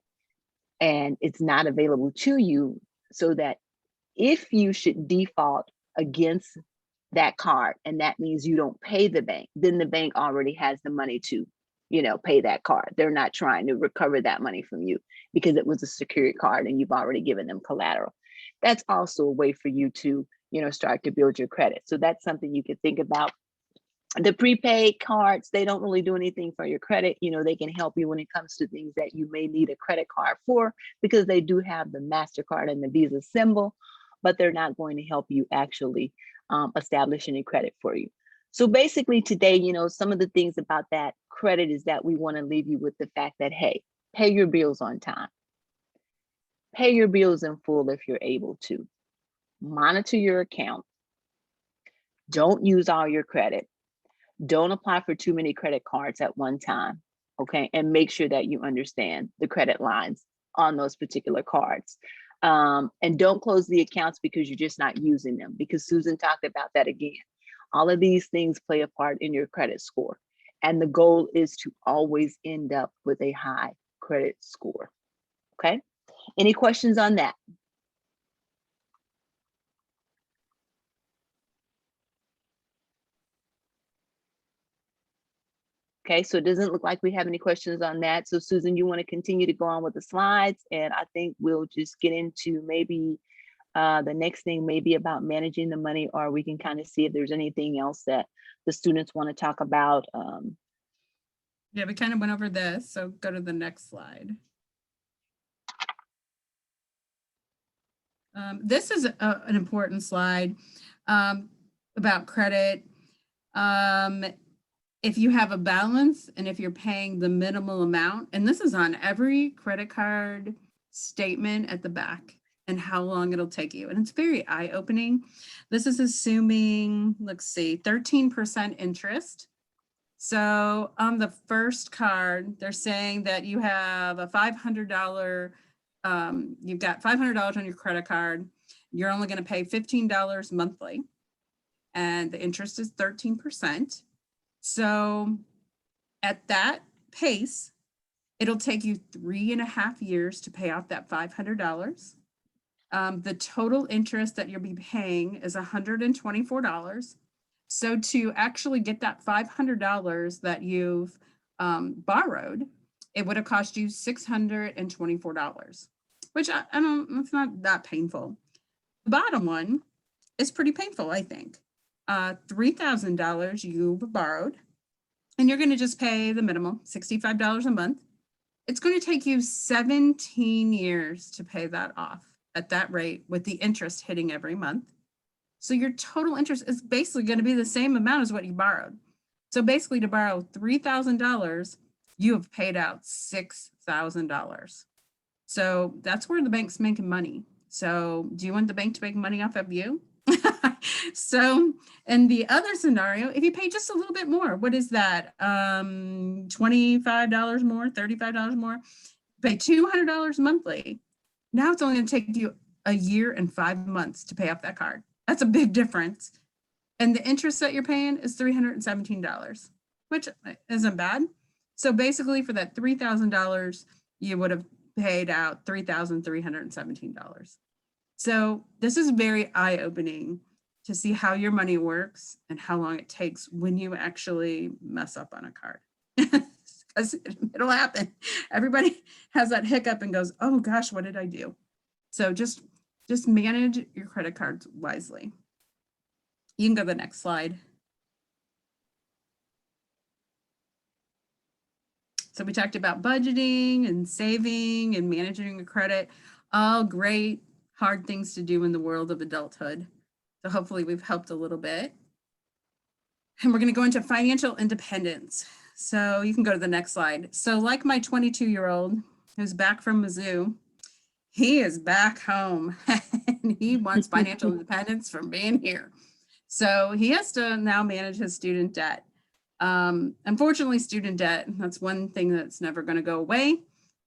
P: and it's not available to you, so that If you should default against that card, and that means you don't pay the bank, then the bank already has the money to, pay that card. They're not trying to recover that money from you because it was a secured card and you've already given them collateral. That's also a way for you to, start to build your credit. So that's something you could think about. The prepaid cards, they don't really do anything for your credit. They can help you when it comes to things that you may need a credit card for, because they do have the MasterCard and the Visa symbol, but they're not going to help you actually establish any credit for you. So basically today, some of the things about that credit is that we want to leave you with the fact that, hey, pay your bills on time. Pay your bills in full if you're able to. Monitor your account. Don't use all your credit. Don't apply for too many credit cards at one time, okay? And make sure that you understand the credit lines on those particular cards. And don't close the accounts because you're just not using them, because Susan talked about that again. All of these things play a part in your credit score. And the goal is to always end up with a high credit score, okay? Any questions on that? Okay, so it doesn't look like we have any questions on that. So Susan, you want to continue to go on with the slides, and I think we'll just get into maybe the next thing, maybe about managing the money, or we can kind of see if there's anything else that the students want to talk about.
O: Yeah, we kind of went over this, so go to the next slide. This is an important slide about credit. If you have a balance and if you're paying the minimal amount, and this is on every credit card statement at the back, and how long it'll take you. And it's very eye-opening. This is assuming, let's see, 13% interest. So on the first card, they're saying that you have a $500, you've got $500 on your credit card. You're only going to pay $15 monthly, and the interest is 13%. So at that pace, it'll take you 3.5 years to pay off that $500. The total interest that you'll be paying is $124. So to actually get that $500 that you've borrowed, it would have cost you $624, which I don't, it's not that painful. The bottom one is pretty painful, I think. $3,000 you've borrowed, and you're going to just pay the minimum, $65 a month. It's going to take you 17 years to pay that off at that rate, with the interest hitting every month. So your total interest is basically going to be the same amount as what you borrowed. So basically, to borrow $3,000, you have paid out $6,000. So that's where the bank's making money. So do you want the bank to make money off of you? So in the other scenario, if you pay just a little bit more, what is that? $25 more, $35 more, pay $200 monthly. Now it's only going to take you a year and 5 months to pay off that card. That's a big difference. And the interest that you're paying is $317, which isn't bad. So basically for that $3,000, you would have paid out $3,317. So this is very eye-opening to see how your money works and how long it takes when you actually mess up on a card. Because it'll happen. Everybody has that hiccup and goes, oh gosh, what did I do? So just manage your credit cards wisely. You can go to the next slide. So we talked about budgeting and saving and managing your credit. All great, hard things to do in the world of adulthood. So hopefully we've helped a little bit. And we're going to go into financial independence. So you can go to the next slide. So like my 22-year-old who's back from Mizzou, he is back home and he wants financial independence from being here. So he has to now manage his student debt. Unfortunately, student debt, that's one thing that's never going to go away,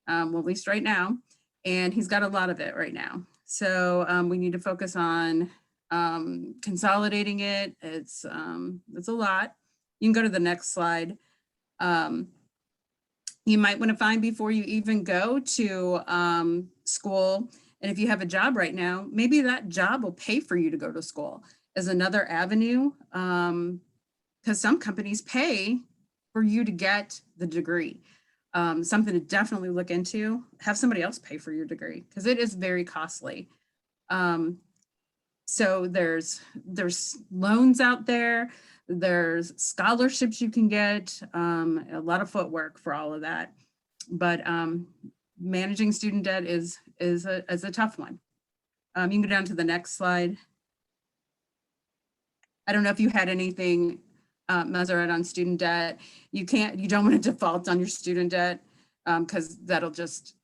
O: well, at least right now. And he's got a lot of it right now. So we need to focus on consolidating it. It's a lot. You can go to the next slide. You might want to find, before you even go to school, And if you have a job right now, maybe that job will pay for you to go to school as another avenue, because some companies pay for you to get the degree. Something to definitely look into. Have somebody else pay for your degree because it is very costly. So there's loans out there. There's scholarships you can get. A lot of footwork for all of that. But managing student debt is a tough one. You can go down to the next slide. I don't know if you had anything, Mazaret, on student debt. You don't want to default on your student debt because that'll just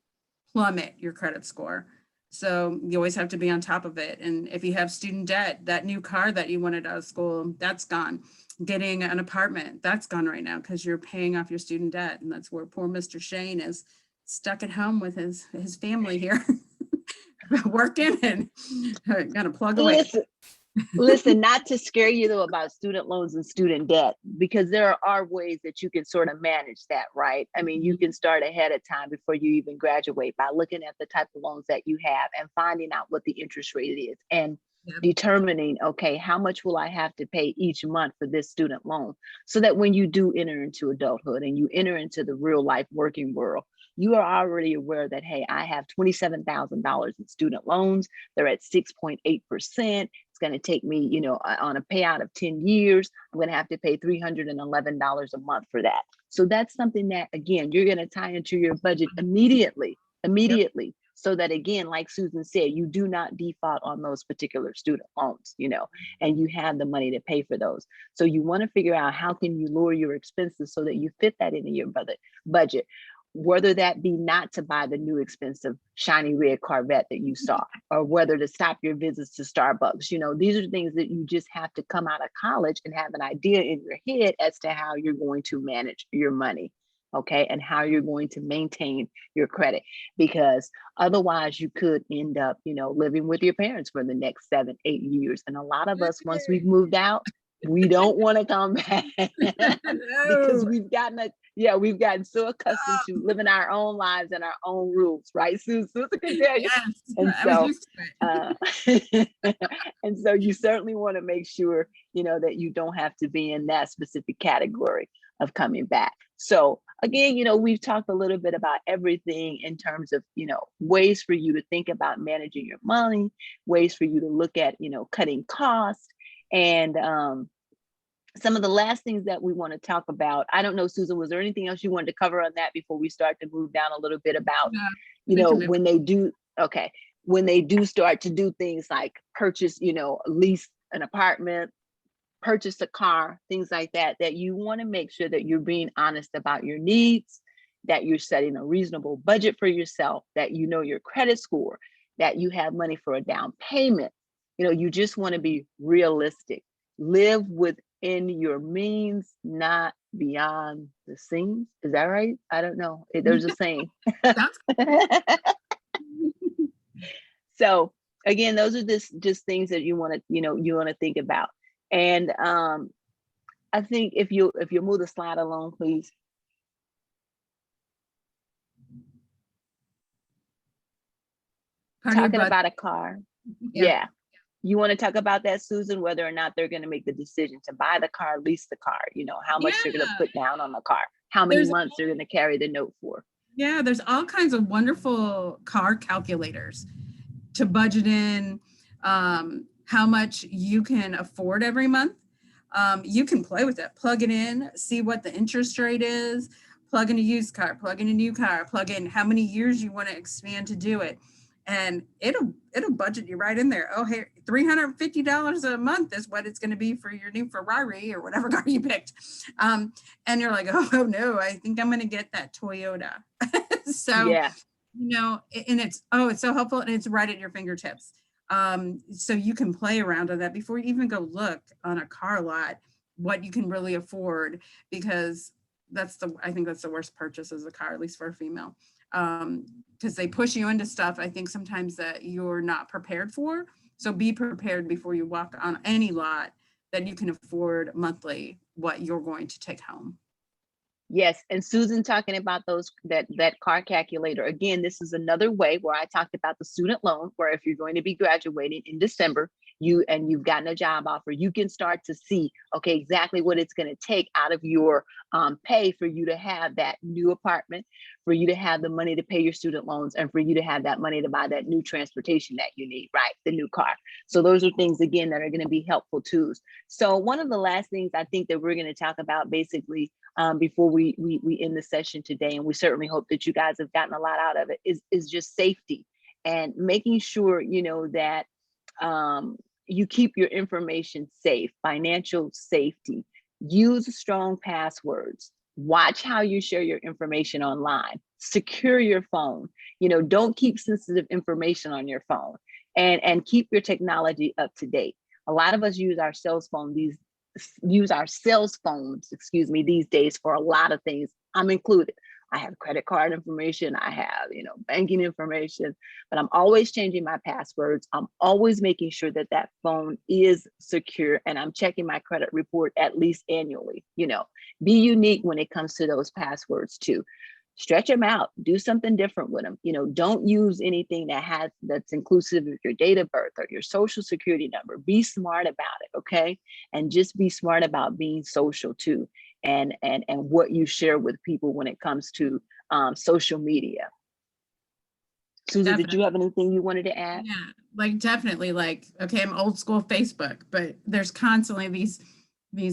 O: plummet your credit score. So you always have to be on top of it. And if you have student debt, that new car that you wanted out of school, that's gone. Getting an apartment, that's gone right now because you're paying off your student debt. And that's where poor Mr. Shane is stuck at home with his family here, working and got to plug away.
P: Listen, not to scare you though about student loans and student debt, because there are ways that you can sort of manage that, right? I mean, you can start ahead of time before you even graduate by looking at the type of loans that you have and finding out what the interest rate is and determining, okay, how much will I have to pay each month for this student loan? So that when you do enter into adulthood and you enter into the real life working world, you are already aware that, hey, I have $27,000 in student loans. They're at 6.8%. It's going to take me, you know, on a payout of 10 years, I'm going to have to pay $311 a month for that. So that's something that, again, you're going to tie into your budget immediately, so that, again, like Susan said, you do not default on those particular student loans, you know, and you have the money to pay for those. So you want to figure out how can you lower your expenses so that you fit that into your budget. Whether that be not to buy the new expensive shiny red Corvette that you saw, or whether to stop your visits to Starbucks. You know, these are things that you just have to come out of college and have an idea in your head as to how you're going to manage your money, okay, and how you're going to maintain your credit, because otherwise you could end up, you know, living with your parents for the next 7-8 years. And a lot of us, once we've moved out, we don't want to come back because we've gotten so accustomed to living our own lives and our own rules, right? Susan can tell you.
O: Yes,
P: And so you certainly want to make sure, you know, that you don't have to be in that specific category of coming back. So again, you know, we've talked a little bit about everything in terms of, you know, ways for you to think about managing your money, ways for you to look at, you know, cutting costs. And some of the last things that we want to talk about, I don't know, Susan, was there anything else you wanted to cover on that before we start to move down a little bit about, you know, when they do start to do things like purchase, you know, lease an apartment, purchase a car, things like that, that you want to make sure that you're being honest about your needs, that you're setting a reasonable budget for yourself, that you know your credit score, that you have money for a down payment. You know, you just want to be realistic, live within your means, not beyond the seams. Is that right? I don't know. There's a saying. So again, those are just things that you want to think about. And I think if you move the slide along, please. Talking about a car. Yeah. You want to talk about that, Susan, whether or not they're going to make the decision to buy the car, lease the car, you know, how much they're going to put down on the car, how many months they're going to carry the note for.
O: Yeah, there's all kinds of wonderful car calculators to budget in, how much you can afford every month. You can play with it, plug it in, see what the interest rate is, plug in a used car, plug in a new car, plug in how many years you want to expand to do it. And it'll budget you right in there. Oh, hey, $350 a month is what it's going to be for your new Ferrari or whatever car you picked. And you're like, oh no, I think I'm going to get that Toyota. So, you know, and it's so helpful, and it's right at your fingertips. So you can play around with that before you even go look on a car lot what you can really afford, because I think that's the worst purchase as a car, at least for a female. Because they push you into stuff, I think sometimes that you're not prepared for. So be prepared before you walk on any lot that you can afford monthly what you're going to take home.
P: Yes, and Susan talking about that car calculator. Again, this is another way where I talked about the student loan, where if you're going to be graduating in December, you've gotten a job offer, you can start to see, okay, exactly what it's going to take out of your pay for you to have that new apartment, for you to have the money to pay your student loans, and for you to have that money to buy that new transportation that you need, right? The new car. So those are things, again, that are going to be helpful tools. So one of the last things I think that we're going to talk about basically before we end the session today, and we certainly hope that you guys have gotten a lot out of it, is just safety and making sure, you know, that you keep your information safe, financial safety. Use strong passwords. Watch how you share your information online. Secure your phone. You know, don't keep sensitive information on your phone, and keep your technology up to date. A lot of us use our cell phones these days for a lot of things. I'm included. I have credit card information, I have, you know, banking information, but I'm always changing my passwords. I'm always making sure that that phone is secure, and I'm checking my credit report at least annually. You know, be unique when it comes to those passwords too. Stretch them out, do something different with them. You know, don't use anything that's inclusive of your date of birth or your social security number. Be smart about it, okay? And just be smart about being social too, and what you share with people when it comes to social media. Susan, did you have anything you wanted to add?
Q: Yeah, like definitely, like, okay, I'm old school Facebook, but there's constantly these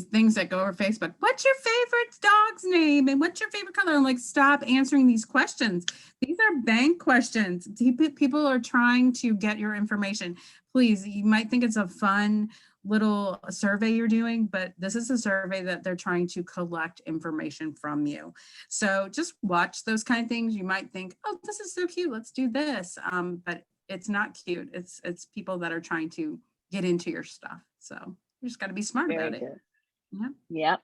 Q: things that go over Facebook. What's your favorite dog's name? And what's your favorite color? I'm like, stop answering these questions. These are bank questions. People are trying to get your information. Please, you might think it's a fun little survey you're doing, but this is a survey that they're trying to collect information from you. So just watch those kind of things. You might think, oh, this is so cute, let's do this. But it's not cute. It's people that are trying to get into your stuff. So you just got to be smart about it.
P: Yep.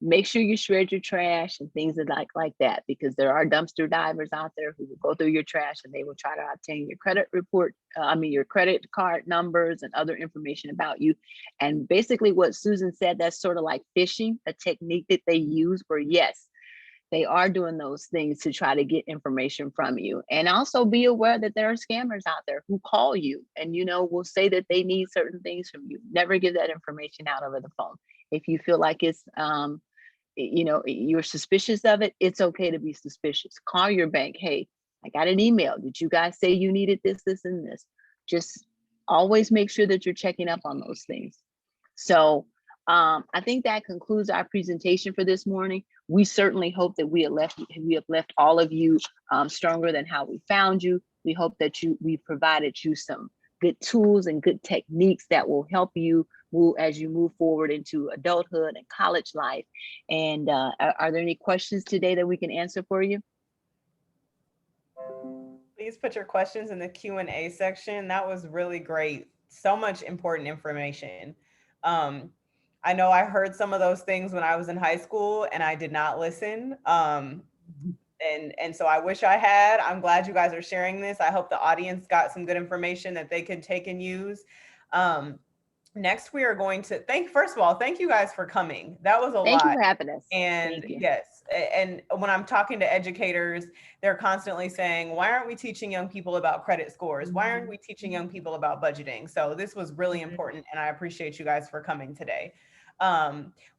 P: Make sure you shred your trash and things like that, because there are dumpster divers out there who will go through your trash and they will try to obtain your credit report, your credit card numbers and other information about you. And basically what Susan said, that's sort of like phishing, a technique that they use where, yes, they are doing those things to try to get information from you. And also be aware that there are scammers out there who call you and, you know, will say that they need certain things from you. Never give that information out over the phone. If you feel like it's, you know, you're suspicious of it, it's okay to be suspicious. Call your bank. Hey, I got an email. Did you guys say you needed this, this, and this? Just always make sure that you're checking up on those things. So I think that concludes our presentation for this morning. We certainly hope that we have left all of you stronger than how we found you. We hope that we provided you some good tools and good techniques that will help you move as you move forward into adulthood and college life. And are there any questions today that we can answer for you?
A: Please put your questions in the Q&A section. That was really great. So much important information. I know I heard some of those things when I was in high school and I did not listen. And so I wish I had. I'm glad you guys are sharing this. I hope the audience got some good information that they could take and use. Next, we are going to first of all, thank you guys for coming. That was a lot.
P: Thank you for having us.
A: And yes, and when I'm talking to educators, they're constantly saying, why aren't we teaching young people about credit scores? Why aren't we teaching young people about budgeting? So this was really important, and I appreciate you guys for coming today.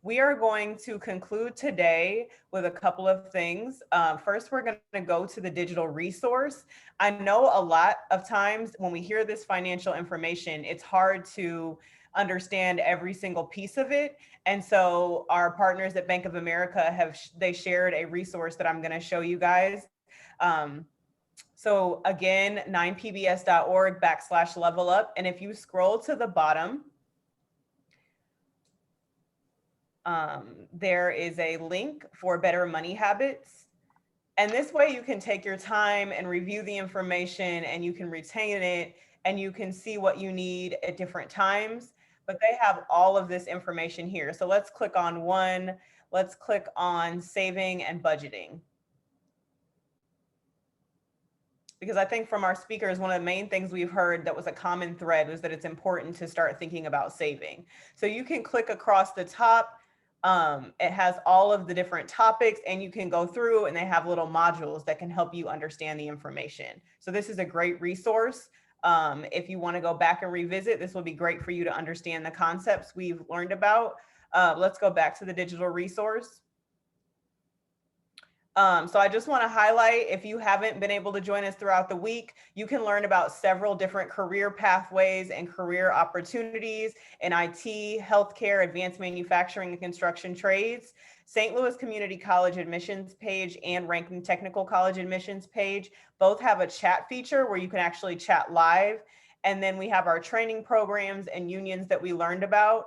A: We are going to conclude today with a couple of things. First, we're going to go to the digital resource. I know a lot of times when we hear this financial information, it's hard to understand every single piece of it. And so our partners at Bank of America they shared a resource that I'm going to show you guys. So again, 9pbs.org/level up. And if you scroll to the bottom, there is a link for better money habits. And this way you can take your time and review the information, and you can retain it, and you can see what you need at different times. But they have all of this information here. So let's click on one. Let's click on saving and budgeting. Because I think from our speakers, one of the main things we've heard that was a common thread was that it's important to start thinking about saving. So you can click across the top It has all of the different topics, and you can go through, and they have little modules that can help you understand the information. So this is a great resource. If you want to go back and revisit, this will be great for you to understand the concepts we've learned about. Let's go back to the digital resource. So I just want to highlight, if you haven't been able to join us throughout the week, you can learn about several different career pathways and career opportunities in IT, healthcare, advanced manufacturing, and construction trades. St. Louis Community College admissions page and Rankin Technical College admissions page both have a chat feature where you can actually chat live. And then we have our training programs and unions that we learned about.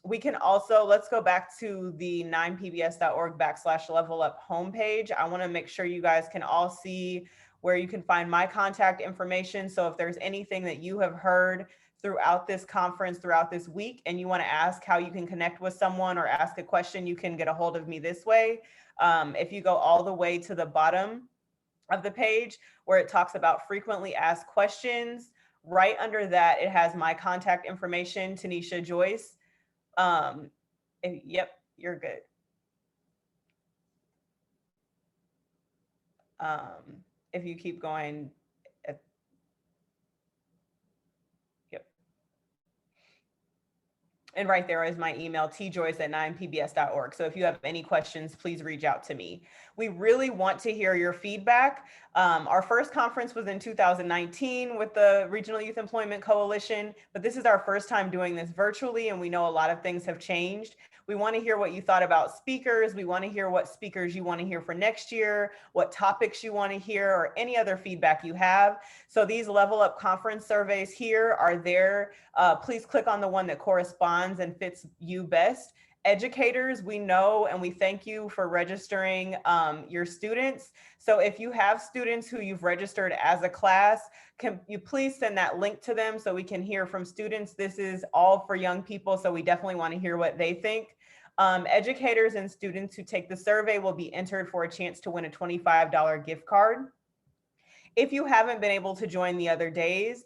A: We can also, let's go back to the 9pbs.org/levelup homepage. I want to make sure you guys can all see where you can find my contact information. So if there's anything that you have heard throughout this conference, throughout this week, and you want to ask how you can connect with someone or ask a question, you can get a hold of me this way. If you go all the way to the bottom of the page where it talks about frequently asked questions, right under that, it has my contact information, Tanisha Joyce. Yep, you're good. If you keep going, yep. And right there is my email, tjoyce@9pbs.org. So if you have any questions, please reach out to me. We really want to hear your feedback. Our first conference was in 2019 with the Regional Youth Employment Coalition, but this is our first time doing this virtually, and we know a lot of things have changed. We want to hear what you thought about speakers. We want to hear what speakers you want to hear for next year, what topics you want to hear, or any other feedback you have. So these Level Up conference surveys here are there. Please click on the one that corresponds and fits you best. Educators, we know and we thank you for registering your students. So if you have students who you've registered as a class, can you please send that link to them so we can hear from students? This is all for young people, so we definitely want to hear what they think. Educators and students who take the survey will be entered for a chance to win a $25 gift card. If you haven't been able to join the other days,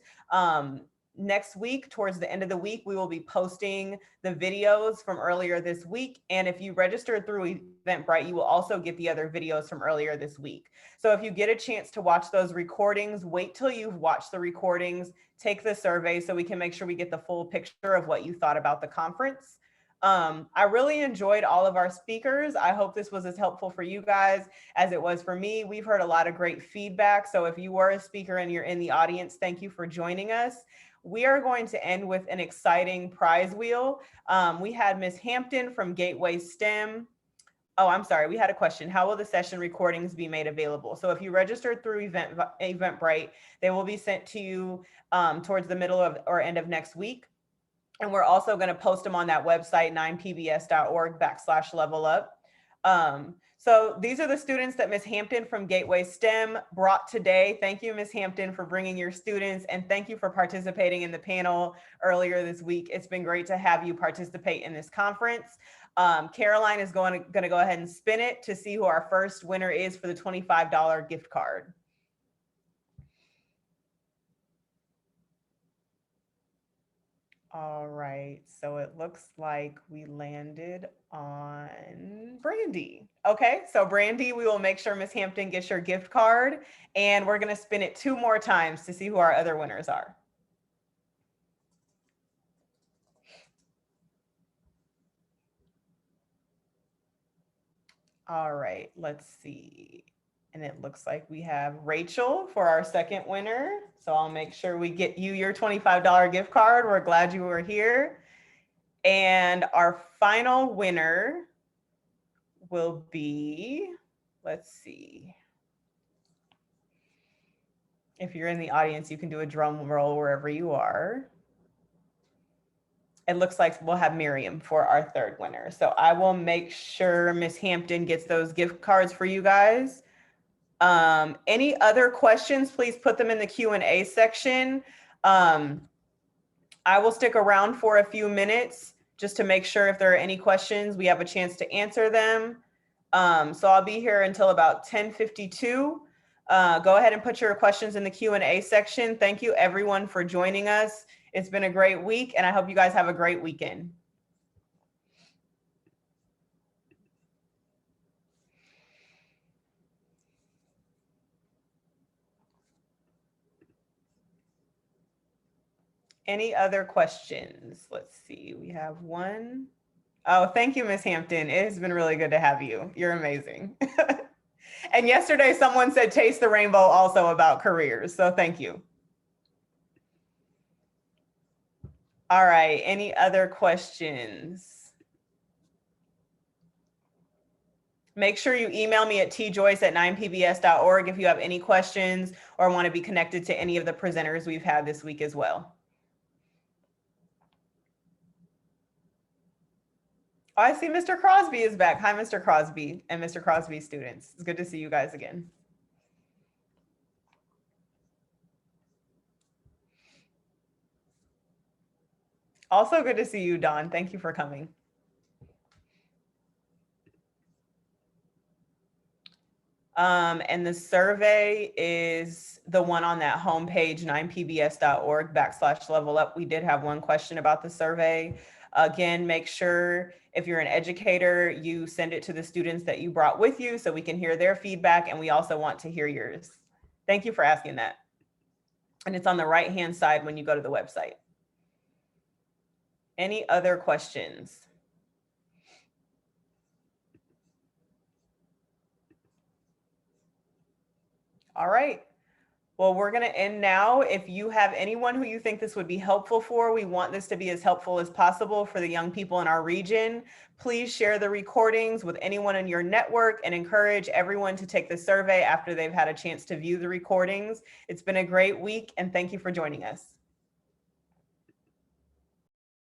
A: next week, towards the end of the week, we will be posting the videos from earlier this week. And if you registered through Eventbrite, you will also get the other videos from earlier this week. So if you get a chance to watch those recordings, wait till you've watched the recordings, take the survey so we can make sure we get the full picture of what you thought about the conference. I really enjoyed all of our speakers. I hope this was as helpful for you guys as it was for me. We've heard a lot of great feedback. So if you were a speaker and you're in the audience, thank you for joining us. We are going to end with an exciting prize wheel. We had Ms. Hampton from Gateway STEM. Oh, I'm sorry, we had a question. How will the session recordings be made available? So if you registered through Eventbrite, they will be sent to you towards the middle of or end of next week. And we're also going to post them on that website, 9pbs.org/levelup. So these are the students that Ms. Hampton from Gateway STEM brought today. Thank you, Ms. Hampton, for bringing your students, and thank you for participating in the panel earlier this week. It's been great to have you participate in this conference. Caroline is going to go ahead and spin it to see who our first winner is for the $25 gift card. All right, so it looks like we landed on Brandy. Okay, so Brandy, we will make sure Ms. Hampton gets your gift card, and we're gonna spin it 2 more times to see who our other winners are. All right, let's see. And it looks like we have Rachel for our second winner. So I'll make sure we get you your $25 gift card. We're glad you were here. And our final winner will be, let's see. If you're in the audience, you can do a drum roll wherever you are. It looks like we'll have Miriam for our third winner. So I will make sure Ms. Hampton gets those gift cards for you guys. Any other questions, please put them in the Q&A section. I will stick around for a few minutes just to make sure if there are any questions, we have a chance to answer them. So I'll be here until about 10:52. Go ahead and put your questions in the Q&A section. Thank you everyone for joining us. It's been a great week, and I hope you guys have a great weekend. Any other questions? Let's see, we have one. Oh, thank you, Ms. Hampton. It has been really good to have you. You're amazing. And yesterday someone said taste the rainbow also about careers, so thank you. All right, any other questions? Make sure you email me at tjoyce@9pbs.org if you have any questions or want to be connected to any of the presenters we've had this week as well. Oh, I see Mr. Crosby is back. Hi, Mr. Crosby and Mr. Crosby students. It's good to see you guys again. Also good to see you, Dawn. Thank you for coming. And the survey is the one on that homepage, 9pbs.org/level up. We did have one question about the survey. Again, make sure if you're an educator, you send it to the students that you brought with you so we can hear their feedback, and we also want to hear yours. Thank you for asking that. And it's on the right-hand side when you go to the website. Any other questions? All right. Well, we're going to end now. If you have anyone who you think this would be helpful for, we want this to be as helpful as possible for the young people in our region. Please share the recordings with anyone in your network and encourage everyone to take the survey after they've had a chance to view the recordings. It's been a great week, and thank you for joining us.